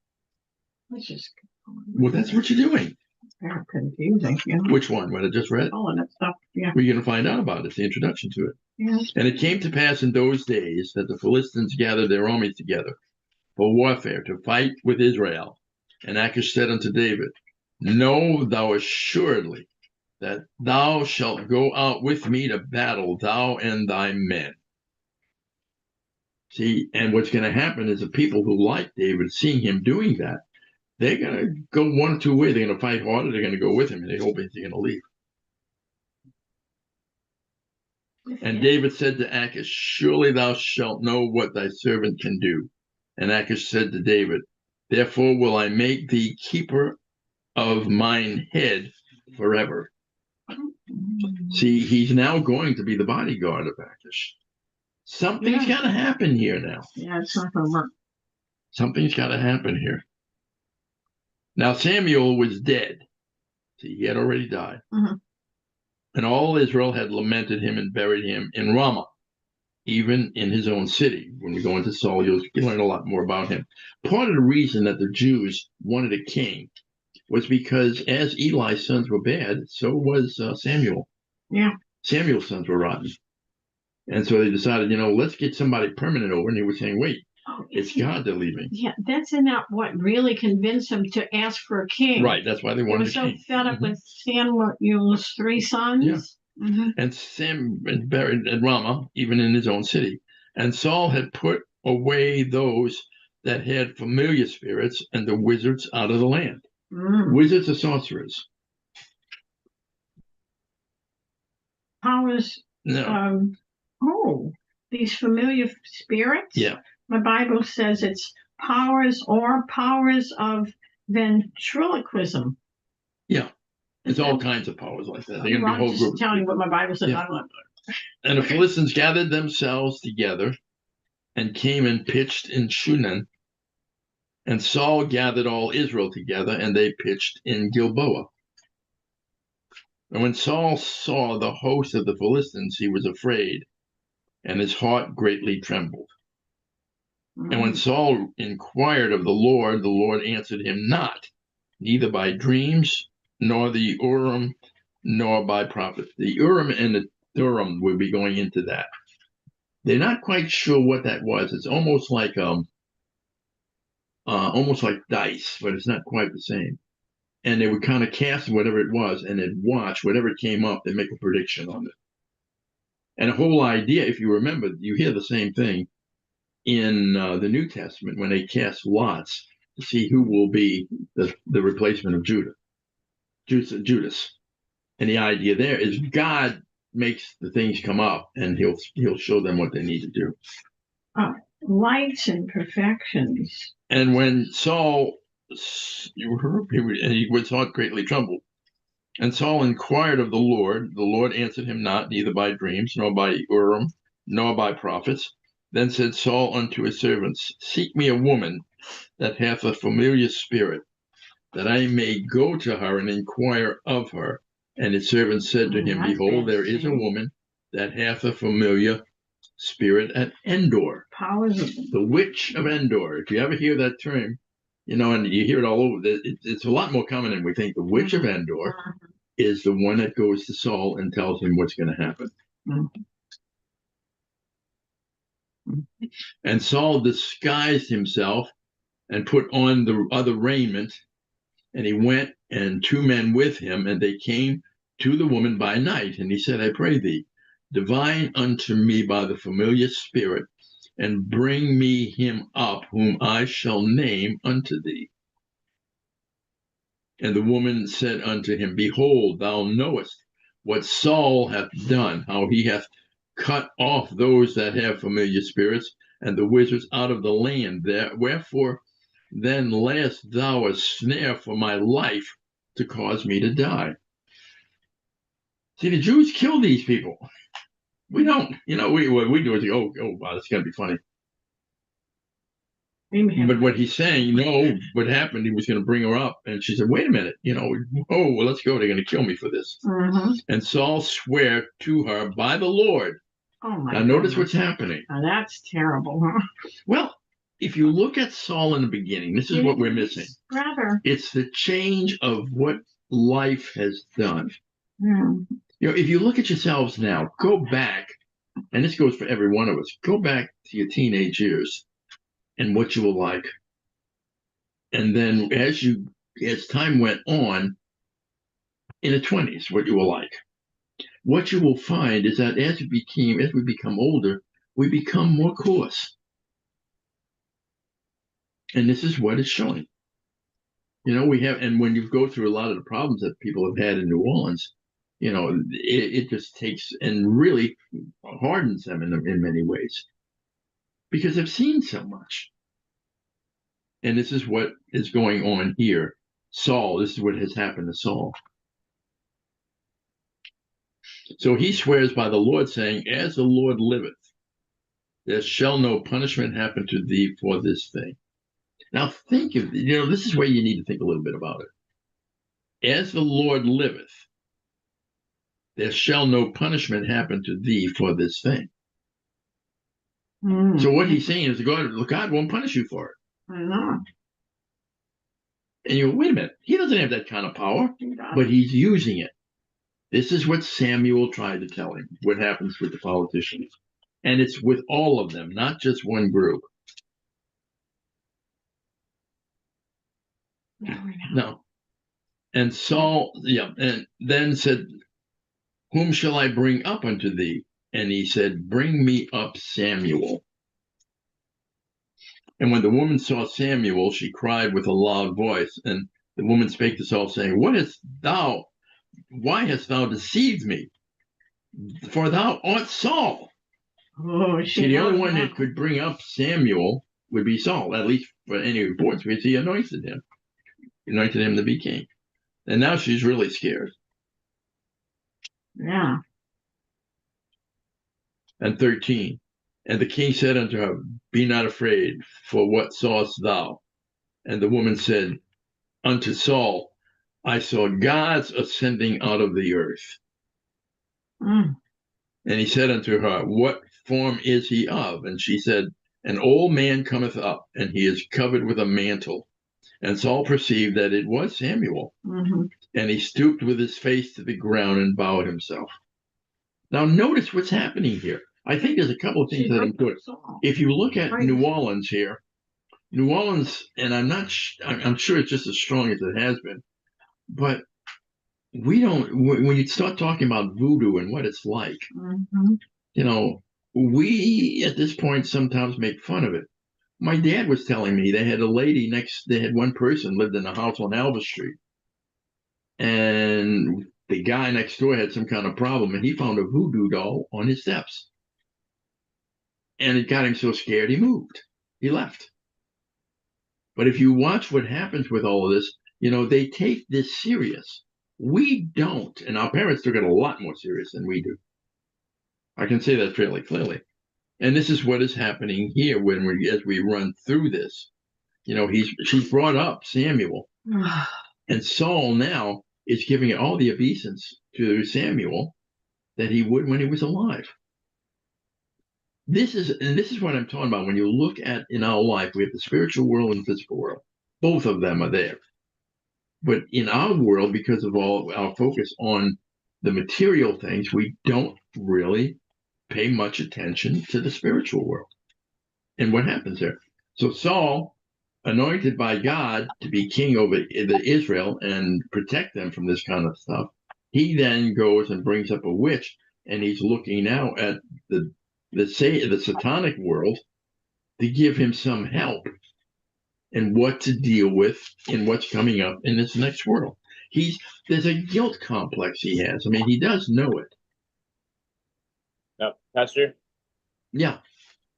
Speaker 5: Let's just keep going.
Speaker 6: Well, that's what you're doing.
Speaker 5: Very confusing.
Speaker 6: Which one? What I just read?
Speaker 5: Oh, and that stuff. Yeah.
Speaker 6: We're going to find out about it. It's the introduction to it.
Speaker 5: Yeah.
Speaker 6: And it came to pass in those days that the Philistines gathered their armies together for warfare to fight with Israel. And Achish said unto David, know thou assuredly that thou shalt go out with me to battle, thou and thy men. See, and what's going to happen is the people who like David, seeing him doing that, they're going to go one or two ways. They're going to fight harder. They're going to go with him, and they hope he's going to leave. And David said to Achish, surely thou shalt know what thy servant can do. And Achish said to David, therefore will I make thee keeper of mine head forever. See, he's now going to be the bodyguard of Achish. Something's got to happen here now.
Speaker 5: Yeah, it's not going to work.
Speaker 6: Something's got to happen here. Now Samuel was dead. See, he had already died.
Speaker 5: Mhm.
Speaker 6: And all Israel had lamented him and buried him in Ramah, even in his own city. When we go into Saul, you'll learn a lot more about him. Part of the reason that the Jews wanted a king was because as Eli's sons were bad, so was Samuel.
Speaker 5: Yeah.
Speaker 6: Samuel's sons were rotten. And so they decided, let's get somebody permanent over. And they were saying, wait,
Speaker 5: Oh,
Speaker 6: it's God they're leaving.
Speaker 5: Yeah, that's not what really convinced him to ask for a king.
Speaker 6: Right, that's why they
Speaker 5: They
Speaker 6: wanted
Speaker 5: were
Speaker 6: a
Speaker 5: so
Speaker 6: king.
Speaker 5: fed up
Speaker 6: Mhm.
Speaker 5: with Samuel's three sons.
Speaker 6: Yeah.
Speaker 5: Mhm.
Speaker 6: And Sam was buried at Ramah, even in his own city. And Saul had put away those that had familiar spirits and the wizards out of the land.
Speaker 5: Mm.
Speaker 6: Wizards are sorcerers.
Speaker 5: Powers,
Speaker 6: No,
Speaker 5: these familiar spirits?
Speaker 6: Yeah.
Speaker 5: My Bible says it's powers of ventriloquism.
Speaker 6: it's all kinds of powers like that. They're going to be a
Speaker 5: I'm
Speaker 6: whole
Speaker 5: just
Speaker 6: group.
Speaker 5: telling you what my Bible says.
Speaker 6: Yeah.
Speaker 5: I don't know.
Speaker 6: And the Philistines gathered themselves together and came and pitched in Shunem. And Saul gathered all Israel together, and they pitched in Gilboa. And when Saul saw the host of the Philistines, he was afraid, and his heart greatly trembled. And when Saul inquired of the Lord answered him not, neither by dreams, nor the Urim, nor by prophet. The Urim and the Thummim will be going into that. They're not quite sure what that was. It's almost like dice, but it's not quite the same. And they would kind of cast whatever it was, and they'd watch whatever came up. They'd make a prediction on it. And the whole idea, if you remember, you hear the same thing in the New Testament when they cast lots to see who will be the replacement of Judas. And the idea there is God makes the things come up, and he'll show them what they need to do.
Speaker 5: Lights and perfections.
Speaker 6: And when Saul, his heart greatly trembled. And Saul inquired of the Lord answered him not, neither by dreams, nor by Urim, nor by prophets. Then said Saul unto his servants, seek me a woman that hath a familiar spirit, that I may go to her and inquire of her. And his servants said to him,
Speaker 5: That's
Speaker 6: behold, there is a
Speaker 5: interesting.
Speaker 6: woman that hath a familiar spirit at Endor.
Speaker 5: Powers of
Speaker 6: The witch of Endor. If you ever hear that term, and you hear it all over, it's a lot more common than we think. The witch of Endor is the one that goes to Saul and tells him what's going to happen. And Saul disguised himself and put on the other raiment, and he went, and two men with him, and they came to the woman by night. And he said, I pray thee, divine unto me by the familiar spirit, and bring me him up, whom I shall name unto thee. And the woman said unto him, Behold, thou knowest what Saul hath done, how he hath cut off those that have familiar spirits and the wizards out of the land. Wherefore then layest thou a snare for my life to cause me to die? See, the Jews kill these people. We don't, what we do is, wow, that's going to be funny.
Speaker 5: Amen.
Speaker 6: But what he's saying, no, what happened, he was going to bring her up. And she said, wait a minute, well, let's go. They're going to kill me for this.
Speaker 5: Mhm.
Speaker 6: And Saul swore to her by the Lord.
Speaker 5: Oh my
Speaker 6: Now, notice
Speaker 5: goodness.
Speaker 6: what's happening.
Speaker 5: Now that's terrible, huh?
Speaker 6: Well, if you look at Saul in the beginning, this is what we're missing.
Speaker 5: Rather.
Speaker 6: It's the change of what life has done.
Speaker 5: Mm.
Speaker 6: If you look at yourselves now, go back, and this goes for every one of us, go back to your teenage years and what you were like. And then as time went on, in the 20s, what you were like. What you will find is that as we become older, we become more coarse. And this is what it's showing. And when you go through a lot of the problems that people have had in New Orleans, it just takes and really hardens them in many ways because they've seen so much. And this is what is going on here. Saul, this is what has happened to Saul. So he swears by the Lord, saying, As the Lord liveth, there shall no punishment happen to thee for this thing. Now think of, this is where you need to think a little bit about it. As the Lord liveth, there shall no punishment happen to thee for this thing.
Speaker 5: Mm.
Speaker 6: So what he's saying is God won't punish you for it.
Speaker 5: I know.
Speaker 6: And you go, wait a minute, he doesn't have that kind of power, but he's using it. This is what Samuel tried to tell him, what happens with the politicians. And it's with all of them, not just one group. No. And Saul, and then said, Whom shall I bring up unto thee? And he said, Bring me up Samuel. And when the woman saw Samuel, she cried with a loud voice. And the woman spake to Saul, saying, Why hast thou deceived me? For thou art Saul.
Speaker 5: Oh,
Speaker 6: See, the only one that could bring up Samuel would be Saul, at least for any reports, because he anointed him to be king. And now she's really scared.
Speaker 5: Yeah.
Speaker 6: And 13. And the king said unto her, Be not afraid, for what sawest thou? And the woman said unto Saul, I saw gods ascending out of the earth.
Speaker 5: Mm.
Speaker 6: And he said unto her, What form is he of? And she said, An old man cometh up, and he is covered with a mantle. And Saul perceived that it was Samuel.
Speaker 5: Mm-hmm.
Speaker 6: And he stooped with his face to the ground and bowed himself. Now notice what's happening here. I think there's a couple of things that are important. If you look at New Orleans here, New Orleans, and I'm sure it's just as strong as it has been, but when you start talking about voodoo and what it's like,
Speaker 5: Mm-hmm.
Speaker 6: we at this point sometimes make fun of it. My dad was telling me they had a lady they had one person lived in a house on Albert Street. And the guy next door had some kind of problem, and he found a voodoo doll on his steps. And it got him so scared he moved. He left. But if you watch what happens with all of this, they take this serious. We don't, and our parents took it a lot more serious than we do. I can say that fairly clearly. And this is what is happening here as we run through this. She's brought up Samuel, and Saul now is giving all the obeisance to Samuel that he would when he was alive. This is what I'm talking about. When you look at in our life, we have the spiritual world and the physical world. Both of them are there. But in our world, because of all our focus on the material things, we don't really pay much attention to the spiritual world and what happens there. So Saul, anointed by God to be king over Israel and protect them from this kind of stuff, he then goes and brings up a witch, and he's looking now at the satanic world to give him some help in what to deal with in what's coming up in this next world. There's a guilt complex he has. I mean, he does know it.
Speaker 3: Now, Pastor,
Speaker 6: Yeah.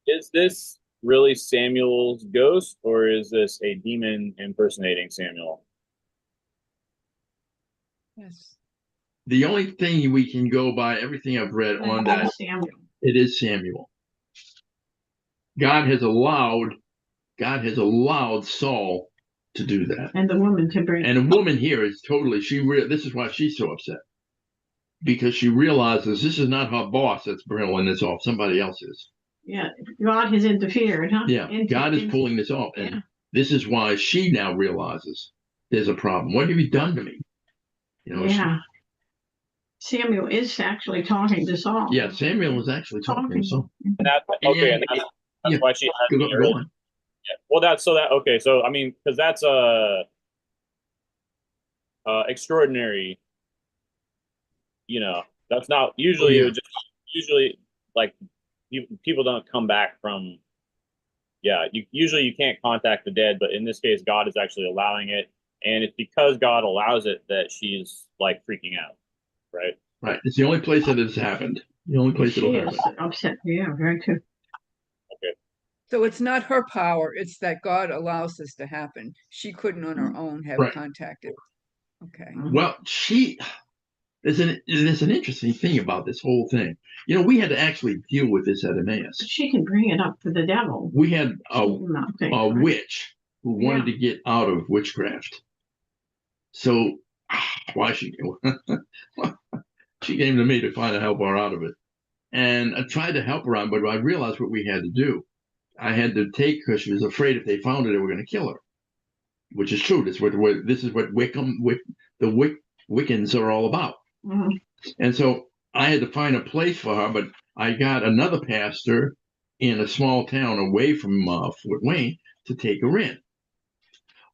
Speaker 3: is this really Samuel's ghost, or is this a demon impersonating Samuel?
Speaker 2: Yes.
Speaker 6: The only thing we can go by, everything I've read on that,
Speaker 5: Samuel.
Speaker 6: it is Samuel. God has allowed Saul to do that.
Speaker 5: And the woman to bring.
Speaker 6: And a woman here is totally, this is why she's so upset. Because she realizes this is not her boss that's pulling this off, somebody else is.
Speaker 5: Yeah, God has interfered, huh?
Speaker 6: Yeah, God is pulling this off. And this is why she now realizes there's a problem. What have you done to me? You know,
Speaker 5: Yeah. Samuel is actually talking to Saul.
Speaker 6: Yeah, Samuel was actually talking to Saul.
Speaker 3: And that's
Speaker 6: Yeah.
Speaker 3: why she had
Speaker 6: Go
Speaker 3: the
Speaker 6: on.
Speaker 3: Yeah. Well, okay. So I mean, because that's extraordinary. You know, that's not usually. It would just usually like people don't come back from. Yeah, you can't contact the dead, but in this case, God is actually allowing it, and it's because God allows it that she's like freaking out, right?
Speaker 6: Right. It's the only place that has happened. The only place
Speaker 5: She
Speaker 6: it'll
Speaker 5: is
Speaker 6: happen.
Speaker 5: upset. Yeah, very true.
Speaker 2: So it's not her power, it's that God allows this to happen. She couldn't on her own have
Speaker 6: Right.
Speaker 2: contacted. Okay.
Speaker 6: Well, there's an interesting thing about this whole thing. You know, we had to actually deal with this at Emmaus.
Speaker 5: She can bring it up to the devil.
Speaker 6: We had a
Speaker 5: Right?
Speaker 6: witch who wanted to get out of witchcraft. So why she came to me to find to help her out of it. And I tried to help her out, but I realized what we had to do. I had to take, because she was afraid if they found her, they were going to kill her, which is true. This is what the Wiccans are all about.
Speaker 5: Mhm.
Speaker 6: And so I had to find a place for her, but I got another pastor in a small town away from Fort Wayne to take her in.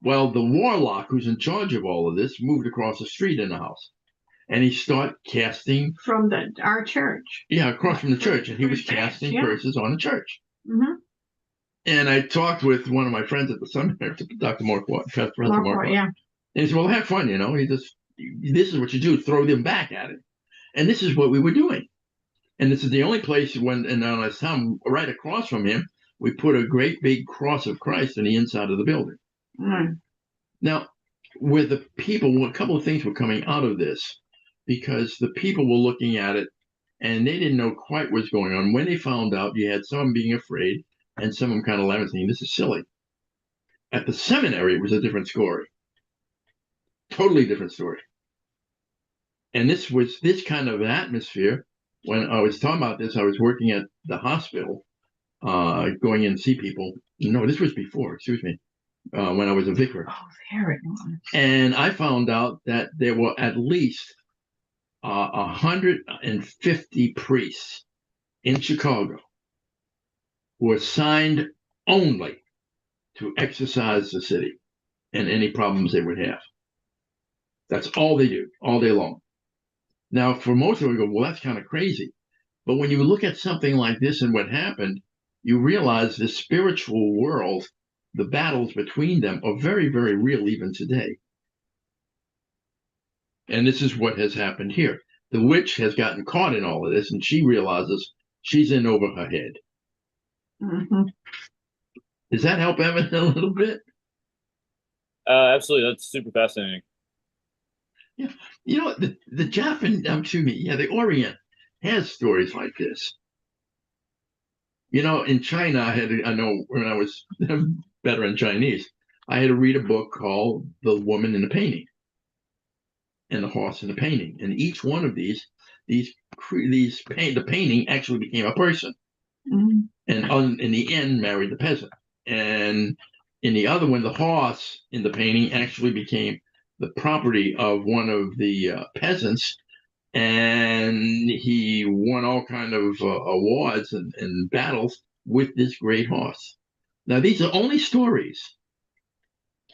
Speaker 6: Well, the warlock who's in charge of all of this moved across the street in the house, and he started casting
Speaker 5: From our church.
Speaker 6: Yeah, across from the church, and he was
Speaker 5: Pretty fast,
Speaker 6: casting
Speaker 5: yeah.
Speaker 6: curses on the church.
Speaker 5: Mm-hmm.
Speaker 6: And I talked with one of my friends at the seminary, Dr. Professor Marquardt.
Speaker 5: Yeah.
Speaker 6: And he said, well, have fun, you know. This is what you do, throw them back at it. And this is what we were doing. And this is the only place and on this time, right across from him, we put a great big cross of Christ in the inside of the building.
Speaker 5: Mm.
Speaker 6: Now, with the people, a couple of things were coming out of this, because the people were looking at it and they didn't know quite what's going on. When they found out, you had some being afraid and some of them kind of laughing, saying, this is silly. At the seminary, it was a different story. Totally different story. And this was this kind of atmosphere. When I was talking about this, I was working at the hospital, going in to see people. No, this was before, excuse me, when I was a vicar.
Speaker 5: Oh, there it was.
Speaker 6: And I found out that there were at least 150 priests in Chicago who were assigned only to exorcise the city and any problems they would have. That's all they do, all day long. Now, for most of them, we go, well, that's kind of crazy. But when you look at something like this and what happened, you realize the spiritual world, the battles between them are very, very real even today. And this is what has happened here. The witch has gotten caught in all of this, and she realizes she's in over her head.
Speaker 5: Mm-hmm.
Speaker 6: Does that help Evan a little bit?
Speaker 3: Absolutely. That's super fascinating.
Speaker 6: Yeah. You know, the Japan, the Orient has stories like this. You know, in China, I know when I was better in Chinese, I had to read a book called The Woman in the Painting and the Horse in the Painting. And each one of the painting actually became a person.
Speaker 5: Mm-hmm.
Speaker 6: And in the end, married the peasant. And in the other one, the horse in the painting actually became the property of one of the peasants, and he won all kind of awards and battles with this great horse. Now, these are only stories,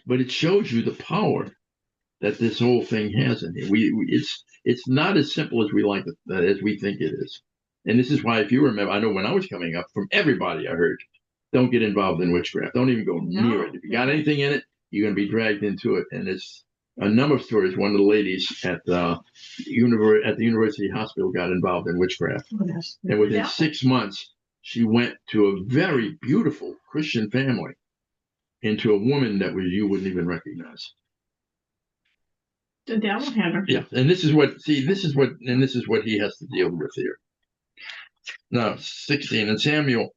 Speaker 6: but it shows you the power that this whole thing has in it. It's not as simple as we think it is. And this is why, if you remember, I know when I was coming up, from everybody I heard, don't get involved in witchcraft. Don't even go near it. If you got
Speaker 5: No.
Speaker 6: anything in it, you're going to be dragged into it. And it's a number of stories. One of the ladies at the university hospital got involved in witchcraft.
Speaker 5: Oh, that's
Speaker 6: And within
Speaker 5: the
Speaker 6: 6 months, she went to a very beautiful Christian family into a woman that you wouldn't even recognize.
Speaker 5: devil had her.
Speaker 6: Yeah. And this is what he has to deal with here. Now, 16, and Samuel,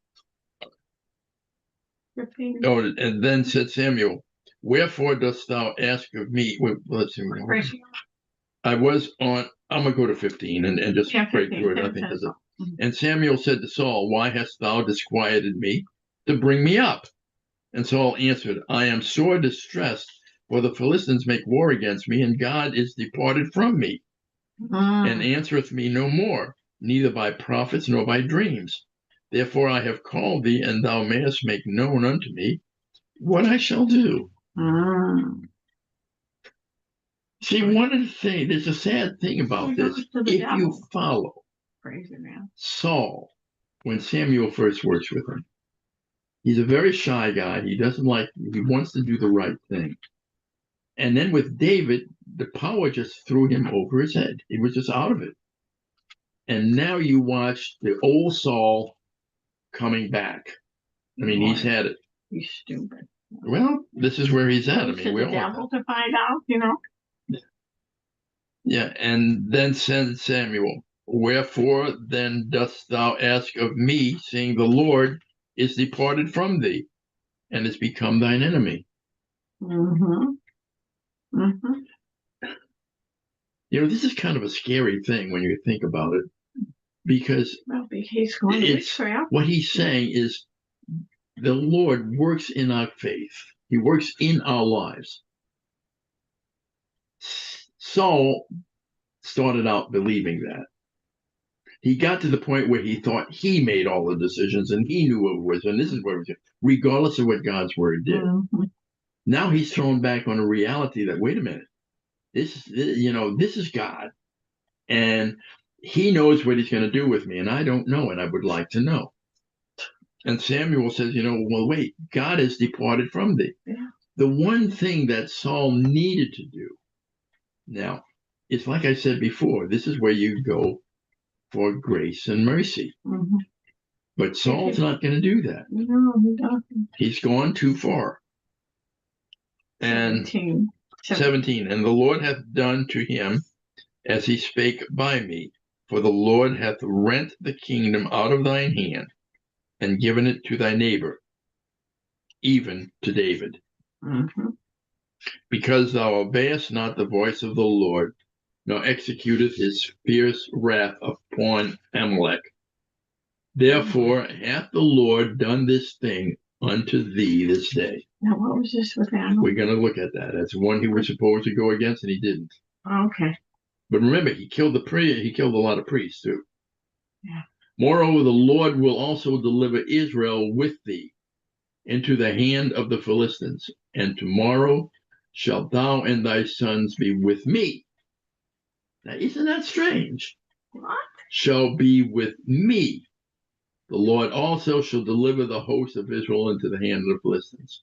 Speaker 5: 15.
Speaker 6: oh, and then said Samuel, wherefore dost thou ask of me? Wait, let's see.
Speaker 5: Crazy.
Speaker 6: I'm gonna go to 15 and just
Speaker 5: Yeah,
Speaker 6: break
Speaker 5: 15,
Speaker 6: through it. I
Speaker 5: 10
Speaker 6: think
Speaker 5: says
Speaker 6: there's
Speaker 5: so.
Speaker 6: And Samuel said to Saul, why hast thou disquieted me to bring me up? And Saul answered, I am sore distressed, for the Philistines make war against me, and God is departed from me, and answereth me no more, neither by prophets nor by dreams. Therefore I have called thee, and thou mayest make known unto me what I shall do. See, one of the things, there's a sad thing about this.
Speaker 5: To the
Speaker 6: If you
Speaker 5: devil.
Speaker 6: follow
Speaker 5: Crazy man.
Speaker 6: Saul, when Samuel first works with him, he's a very shy guy. He wants to do the right thing. And then with David, the power just threw him over his head. He was just out of it. And now you watch the old Saul coming back. I mean, he's had it.
Speaker 5: He's stupid.
Speaker 6: Well, this is where he's at. I
Speaker 5: To
Speaker 6: mean,
Speaker 5: the
Speaker 6: we all
Speaker 5: devil to find out, you know.
Speaker 6: Yeah, and then said Samuel, wherefore then dost thou ask of me, seeing the Lord is departed from thee, and is become thine enemy?
Speaker 5: Mm-hmm.
Speaker 6: You know, this is kind of a scary thing when you think about it, because
Speaker 5: Well, he's going to
Speaker 6: it's
Speaker 5: witchcraft.
Speaker 6: what he's saying is the Lord works in our faith. He works in our lives. Saul started out believing that. He got to the point where he thought he made all the decisions and he knew what it was. And this is what it was, regardless of what God's word did.
Speaker 5: Mm-hmm.
Speaker 6: Now he's thrown back on a reality that, wait a minute, this is God. And he knows what he's going to do with me. And I don't know. And I would like to know. And Samuel says, well, wait, God has departed from thee.
Speaker 5: Yeah.
Speaker 6: The one thing that Saul needed to do. Now, it's like I said before, this is where you go for grace and mercy.
Speaker 5: Mm-hmm.
Speaker 6: But Saul's not going to do that.
Speaker 5: No, he doesn't.
Speaker 6: He's gone too far. And 17, and the Lord hath done to him as he spake by me, for the Lord hath rent the kingdom out of thine hand, and given it to thy neighbor, even to David.
Speaker 5: Mm-hmm.
Speaker 6: Because thou obeyest not the voice of the Lord, nor executeth his fierce wrath upon Amalek. Therefore hath the Lord done this thing unto thee this day.
Speaker 5: Now, what was this with Amalek?
Speaker 6: We're going to look at that. That's one he was supposed to go against, and he didn't.
Speaker 5: Okay.
Speaker 6: But remember, he killed a lot of priests too.
Speaker 5: Yeah.
Speaker 6: Moreover, the Lord will also deliver Israel with thee into the hand of the Philistines, and tomorrow shalt thou and thy sons be with me. Now, isn't that strange?
Speaker 5: What?
Speaker 6: Shall be with me. The Lord also shall deliver the host of Israel into the hand of the Philistines.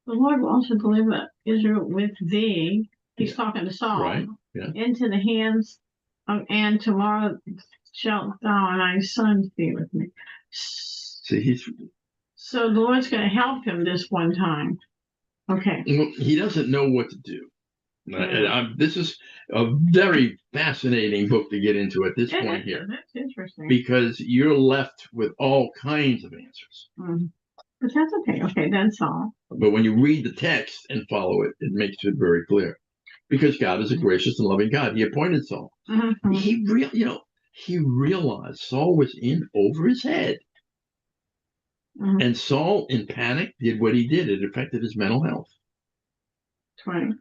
Speaker 5: The Lord will also deliver Israel with thee. He's talking to Saul.
Speaker 6: Right. Yeah.
Speaker 5: Into the hands of, and tomorrow shalt thou and thy sons be with me.
Speaker 6: See,
Speaker 5: So the Lord's going to help him this one time. Okay.
Speaker 6: He doesn't know what to do. This is a very fascinating book to get into at this point here.
Speaker 5: That's interesting.
Speaker 6: Because you're left with all kinds of answers.
Speaker 5: Mm-hmm. But that's okay. Okay, that's all.
Speaker 6: But when you read the text and follow it, it makes it very clear. Because God is a gracious and loving God. He appointed Saul.
Speaker 5: Mm-hmm.
Speaker 6: He realized Saul was in over his head.
Speaker 5: Mm-hmm.
Speaker 6: And Saul, in panic, did what he did. It affected his mental health.
Speaker 5: 20.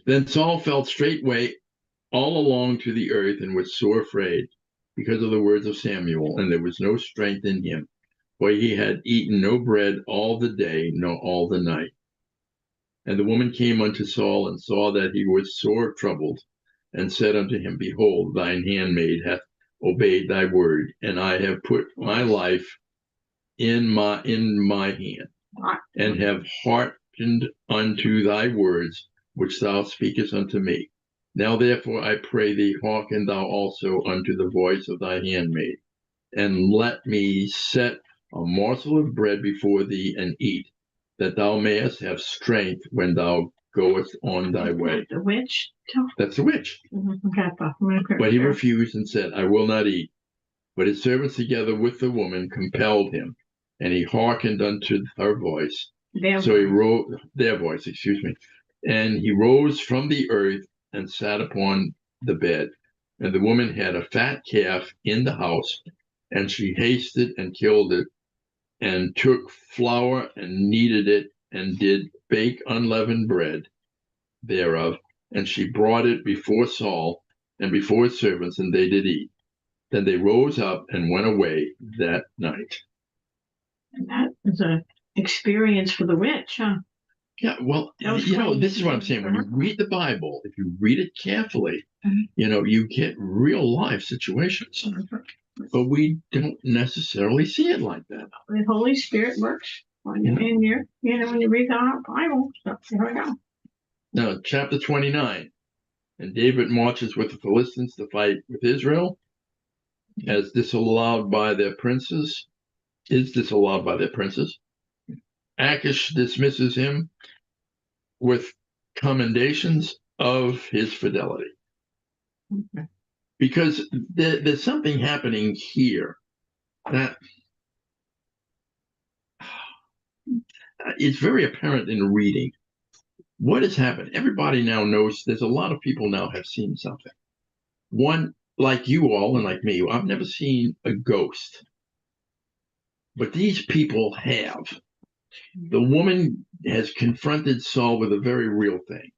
Speaker 6: Then Saul fell straightway all along to the earth and was sore afraid because of the words of Samuel, and there was no strength in him, for he had eaten no bread all the day, nor all the night. And the woman came unto Saul and saw that he was sore troubled, and said unto him, Behold, thine handmaid hath obeyed thy word, and I have put my life in my hand, and have hearkened unto thy words, which thou speakest unto me. Now therefore I pray thee, hearken thou also unto the voice of thy handmaid, and let me set a morsel of bread before thee, and eat, that thou mayest have strength when thou goest on thy way.
Speaker 5: The witch?
Speaker 6: That's the witch.
Speaker 5: Okay,
Speaker 6: But he refused and said, I will not eat. But his servants together with the woman compelled him, and he hearkened unto her voice. So he rose, their voice, excuse me. And he rose from the earth and sat upon the bed. And the woman had a fat calf in the house, and she hasted and killed it, and took flour and kneaded it, and did bake unleavened bread thereof. And she brought it before Saul and before his servants, and they did eat. Then they rose up and went away that night.
Speaker 5: And that is an experience for the witch, huh?
Speaker 6: Yeah, well, this is what I'm saying. When you read the Bible, if you read it carefully, you get real life situations. But we don't necessarily see it like that.
Speaker 5: The Holy Spirit works when you're in your, when you read the Bible. So here we go.
Speaker 6: Now, chapter 29. And David marches with the Philistines to fight with Israel, as disallowed by their princes, Achish dismisses him with commendations of his fidelity.
Speaker 5: Okay.
Speaker 6: Because there's something happening here that is very apparent in reading. What has happened? Everybody now knows, there's a lot of people now have seen something. One, like you all and like me, I've never seen a ghost. But these people have. The woman has confronted Saul with a very real thing.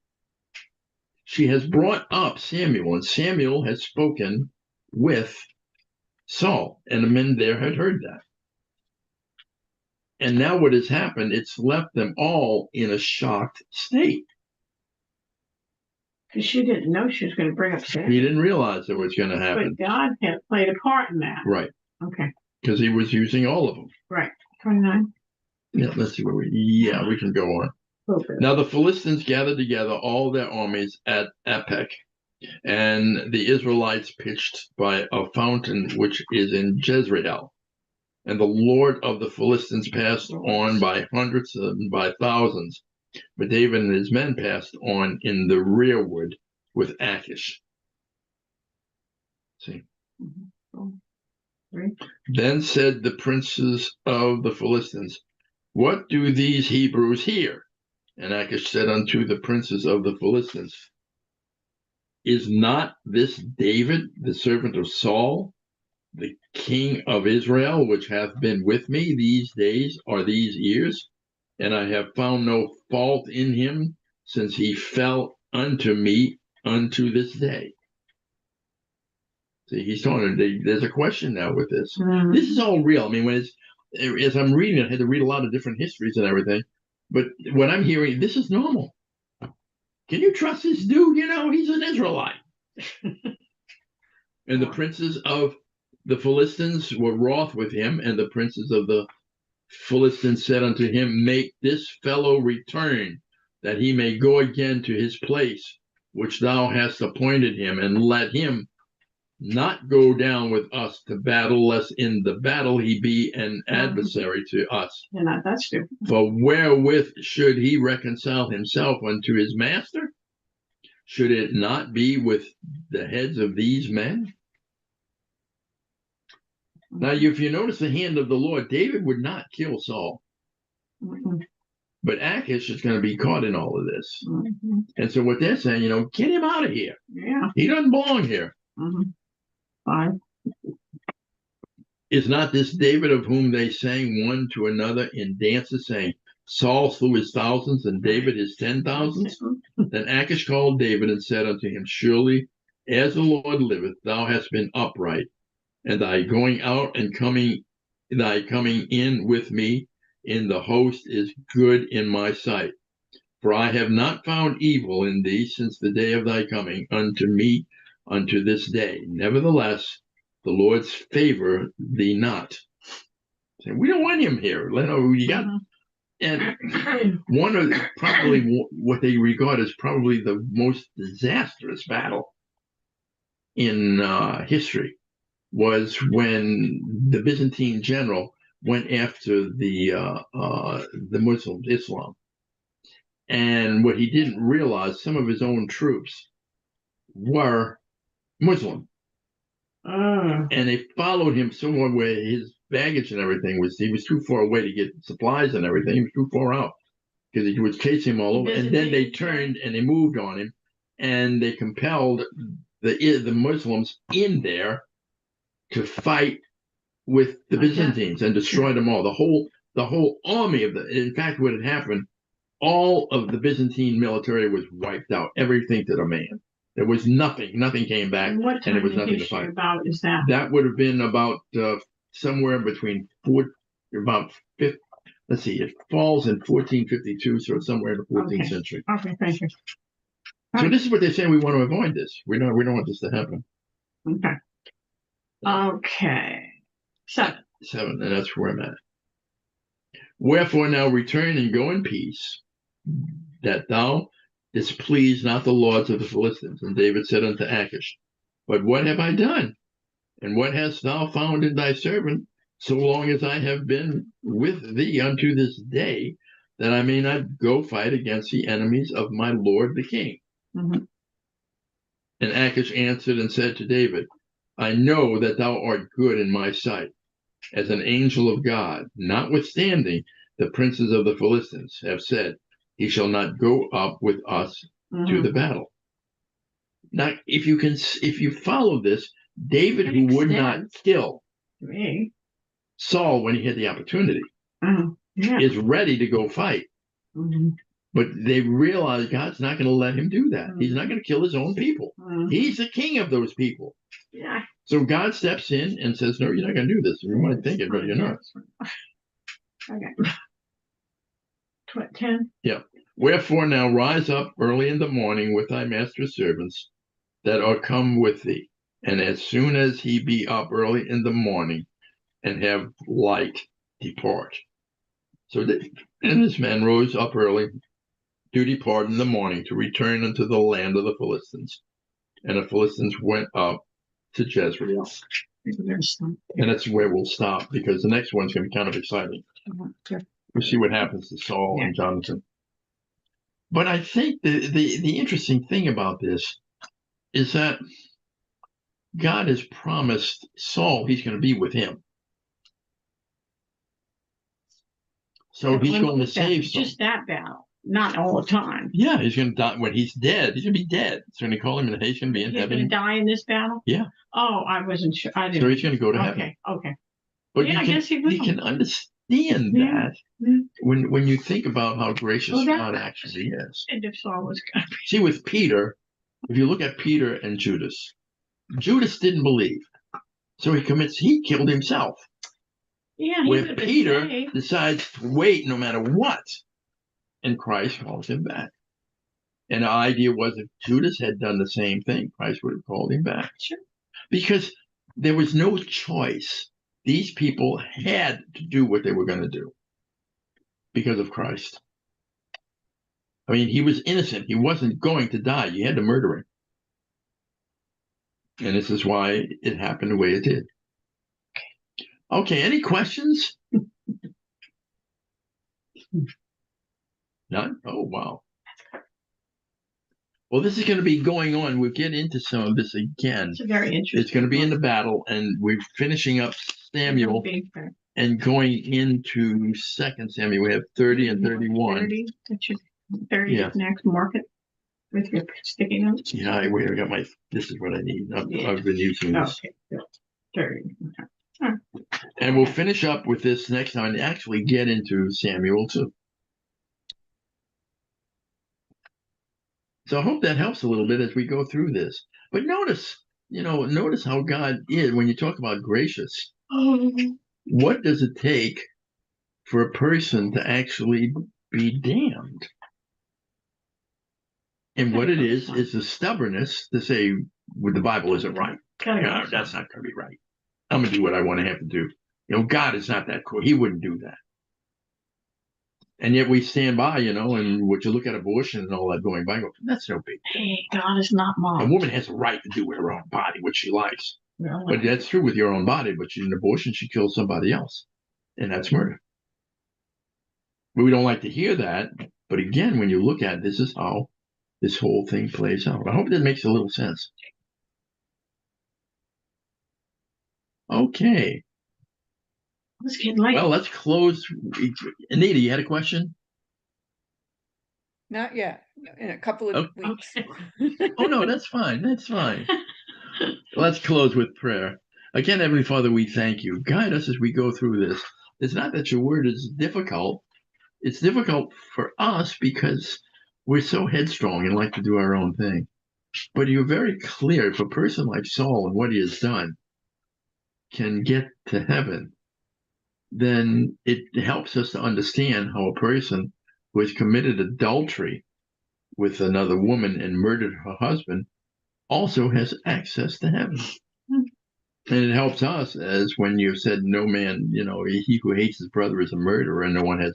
Speaker 6: She has brought up Samuel, and Samuel has spoken with Saul, and the men there had heard that. And now what has happened, it's left them all in a shocked state.
Speaker 5: Because she didn't know she was going to bring up Samuel.
Speaker 6: He didn't realize it was going to happen.
Speaker 5: But God had played a part in that.
Speaker 6: Right.
Speaker 5: Okay.
Speaker 6: Because he was using all of them.
Speaker 5: Right. 29.
Speaker 6: Yeah, let's see where we can go on.
Speaker 5: Okay.
Speaker 6: Now the Philistines gathered together all their armies at Aphek, and the Israelites pitched by a fountain which is in Jezreel. And the Lord of the Philistines passed on by hundreds and by thousands, but David and his men passed on in the rearward with Achish. See.
Speaker 5: Right.
Speaker 6: Then said the princes of the Philistines, what do these Hebrews here? And Achish said unto the princes of the Philistines, is not this David, the servant of Saul, the king of Israel, which hath been with me these days or these years? And I have found no fault in him since he fell unto me unto this day. See, he's talking, there's a question now with this.
Speaker 5: Mm-hmm.
Speaker 6: This is all real. I mean, as I'm reading, I had to read a lot of different histories and everything. But what I'm hearing, this is normal. Can you trust this dude? He's an Israelite. And the princes of the Philistines were wroth with him, and the princes of the Philistines said unto him, make this fellow return, that he may go again to his place, which thou hast appointed him, and let him not go down with us to battle, lest in the battle he be an adversary to us.
Speaker 5: Yeah, that's true.
Speaker 6: For wherewith should he reconcile himself unto his master? Should it not be with the heads of these men? Now, if you notice the hand of the Lord, David would not kill Saul.
Speaker 5: Mm-hmm.
Speaker 6: But Achish is going to be caught in all of this.
Speaker 5: Mm-hmm.
Speaker 6: And so what they're saying, get him out of here.
Speaker 5: Yeah.
Speaker 6: He doesn't belong here.
Speaker 5: Mm-hmm. Fine.
Speaker 6: Is not this David of whom they sang one to another in dances, saying, Saul slew his thousands and David his 10,000s? Then Achish called David and said unto him, surely as the Lord liveth, thou hast been upright, and thy going out and thy coming in with me in the host is good in my sight. For I have not found evil in thee since the day of thy coming unto me unto this day. Nevertheless, the Lord's favor thee not. saying, we don't want him here. You know, you got, and one of probably what they regard as probably the most disastrous battle in history was when the Byzantine general went after the Muslims, Islam. And what he didn't realize, some of his own troops were Muslim. And they followed him somewhere where his baggage and everything was, he was too far away to get supplies and everything. He was too far out because he was chasing him all over. And then they turned and they moved on him, and they compelled the Muslims in there to fight with the Byzantines and destroy them all. The whole army of in fact, what had happened, all of the Byzantine military was wiped out, everything to the man. There was nothing came back,
Speaker 5: And what time
Speaker 6: and there was nothing to
Speaker 5: history
Speaker 6: fight.
Speaker 5: about is that?
Speaker 6: That would have been about somewhere between let's see, it falls in 1452, so it's somewhere in the 14th
Speaker 5: Okay.
Speaker 6: century.
Speaker 5: Okay, thank you.
Speaker 6: So this is what they're saying, we want to avoid this. We don't want this to happen.
Speaker 5: Okay. Okay. 7.
Speaker 6: 7, and that's where I'm at. Wherefore now return and go in peace, that thou displease not the lords of the Philistines. And David said unto Achish, but what have I done? And what hast thou found in thy servant, so long as I have been with thee unto this day, that I may not go fight against the enemies of my lord the king?
Speaker 5: Mhm.
Speaker 6: And Achish answered and said to David, I know that thou art good in my sight, as an angel of God. Notwithstanding, the princes of the Philistines have said, he shall not go up with us to the battle. Now, if you follow this, David, who would not kill
Speaker 5: Me.
Speaker 6: Saul when he had the opportunity,
Speaker 5: Yeah.
Speaker 6: is ready to go fight.
Speaker 5: Mhm.
Speaker 6: But they realize God's not going to let him do that. He's not going to kill his own people.
Speaker 5: Mhm.
Speaker 6: He's the king of those people.
Speaker 5: Yeah.
Speaker 6: So God steps in and says, no, you're not going to do this. You might think it, but you're not.
Speaker 5: Okay. 10.
Speaker 6: Yeah. Wherefore now rise up early in the morning with thy master's servants that are come with thee. And as soon as he be up early in the morning and have light, depart. So and this man rose up early to depart in the morning to return unto the land of the Philistines. And the Philistines went up to Jezreel. And that's where we'll stop, because the next one's going to be kind of exciting. We'll see what happens to Saul and Jonathan. But I think the interesting thing about this is that God has promised Saul he's going to be with him. So he's going to save Saul.
Speaker 5: Just that battle, not all the time.
Speaker 6: Yeah, he's going to die when he's dead. He's going to be dead. So when they call him, and he's going to be in
Speaker 5: He's
Speaker 6: heaven.
Speaker 5: going to die in this battle?
Speaker 6: Yeah.
Speaker 5: Oh, I wasn't sure. I didn't.
Speaker 6: So he's going to go to heaven.
Speaker 5: Okay.
Speaker 6: But
Speaker 5: Yeah, I
Speaker 6: you
Speaker 5: guess he will.
Speaker 6: can understand
Speaker 5: Yeah.
Speaker 6: that when you think about how gracious
Speaker 5: Well,
Speaker 6: God actually is.
Speaker 5: And if Saul was going to be.
Speaker 6: See, with Peter, if you look at Peter and Judas, Judas didn't believe. So he killed himself.
Speaker 5: Yeah, he
Speaker 6: Where
Speaker 5: would have
Speaker 6: Peter
Speaker 5: stayed.
Speaker 6: decides to wait no matter what, and Christ calls him back. And the idea was if Judas had done the same thing, Christ would have called him back.
Speaker 5: Sure.
Speaker 6: Because there was no choice. These people had to do what they were going to do because of Christ. I mean, he was innocent. He wasn't going to die. You had to murder him. And this is why it happened the way it did. Okay, any questions? None? Oh, wow. Well, this is going to be going on. We'll get into some of this again.
Speaker 5: It's very interesting.
Speaker 6: It's going to be in the battle, and we're finishing up Samuel and going into 2 Samuel. We have 30 and 31.
Speaker 5: 30, 30
Speaker 6: Yeah.
Speaker 5: next. Mark it with your sticky notes.
Speaker 6: Yeah, I got my, this is what I need. I've been using this.
Speaker 5: Okay, good. 30. Okay.
Speaker 6: And we'll finish up with this next time and actually get into Samuel too. So I hope that helps a little bit as we go through this. But notice how God is when you talk about gracious. What does it take for a person to actually be damned? And what it is the stubbornness to say, well, the Bible isn't right. No, that's not going to be right. I'm going to do what I want to have to do. God is not that cruel. He wouldn't do that. And yet we stand by, and what you look at abortion and all that going by, go, that's no big deal.
Speaker 5: Hey, God is not
Speaker 6: A
Speaker 5: mom.
Speaker 6: woman has a right to do with her own body what she likes.
Speaker 5: Really?
Speaker 6: But that's true with your own body. But in an abortion, she kills somebody else. And that's murder. But we don't like to hear that. But again, when you look at it, this is how this whole thing plays out. I hope that makes a little sense. Okay.
Speaker 5: Let's get late.
Speaker 6: Well, let's close. Anita, you had a question?
Speaker 2: Not yet, in a couple of
Speaker 6: Oh,
Speaker 2: weeks.
Speaker 6: Oh, no, that's fine. That's fine. Let's close with prayer. Again, Heavenly Father, we thank you. Guide us as we go through this. It's not that your word is difficult. It's difficult for us because we're so headstrong and like to do our own thing. But you're very clear. If a person like Saul and what he has done can get to heaven, then it helps us to understand how a person who has committed adultery with another woman and murdered her husband also has access to heaven. And it helps us as when you said, no man, he who hates his brother is a murderer, and no one has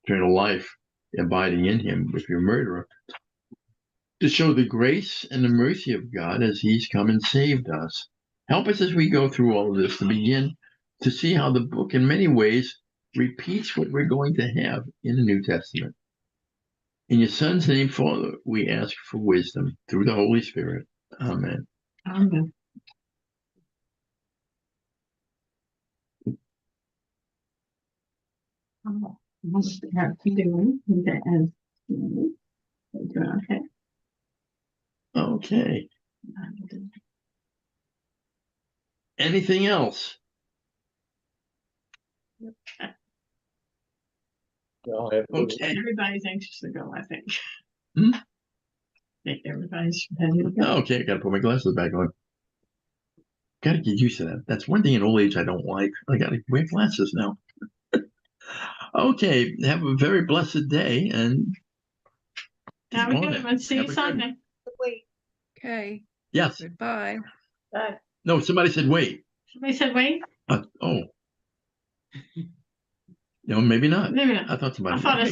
Speaker 6: eternal life abiding in him if you're a murderer, to show the grace and the mercy of God as he's come and saved us. Help us as we go through all of this to begin to see how the book in many ways repeats what we're going to have in the New Testament. In your Son's name, Father, we ask for wisdom through the Holy Spirit. Amen.
Speaker 5: Amen. How you doing? Okay.
Speaker 6: Okay. Anything else? Okay.
Speaker 5: Everybody's anxious to go, I think.
Speaker 6: Hmm?
Speaker 5: I think everybody's ready to go.
Speaker 6: Okay, I gotta put my glasses back on. Gotta get used to that. That's one thing in old age I don't like. I gotta wear glasses now. Okay, have a very blessed day and
Speaker 5: Have a
Speaker 6: on
Speaker 5: good
Speaker 6: it.
Speaker 5: one. See
Speaker 6: Have
Speaker 5: you
Speaker 6: a good-
Speaker 5: Sunday.
Speaker 4: Wait,
Speaker 2: Okay,
Speaker 6: Yes.
Speaker 2: goodbye.
Speaker 6: No, somebody said wait.
Speaker 5: Somebody said wait.
Speaker 6: Oh. No, maybe not.
Speaker 5: Maybe not.
Speaker 6: I thought somebody.
Speaker 5: I thought I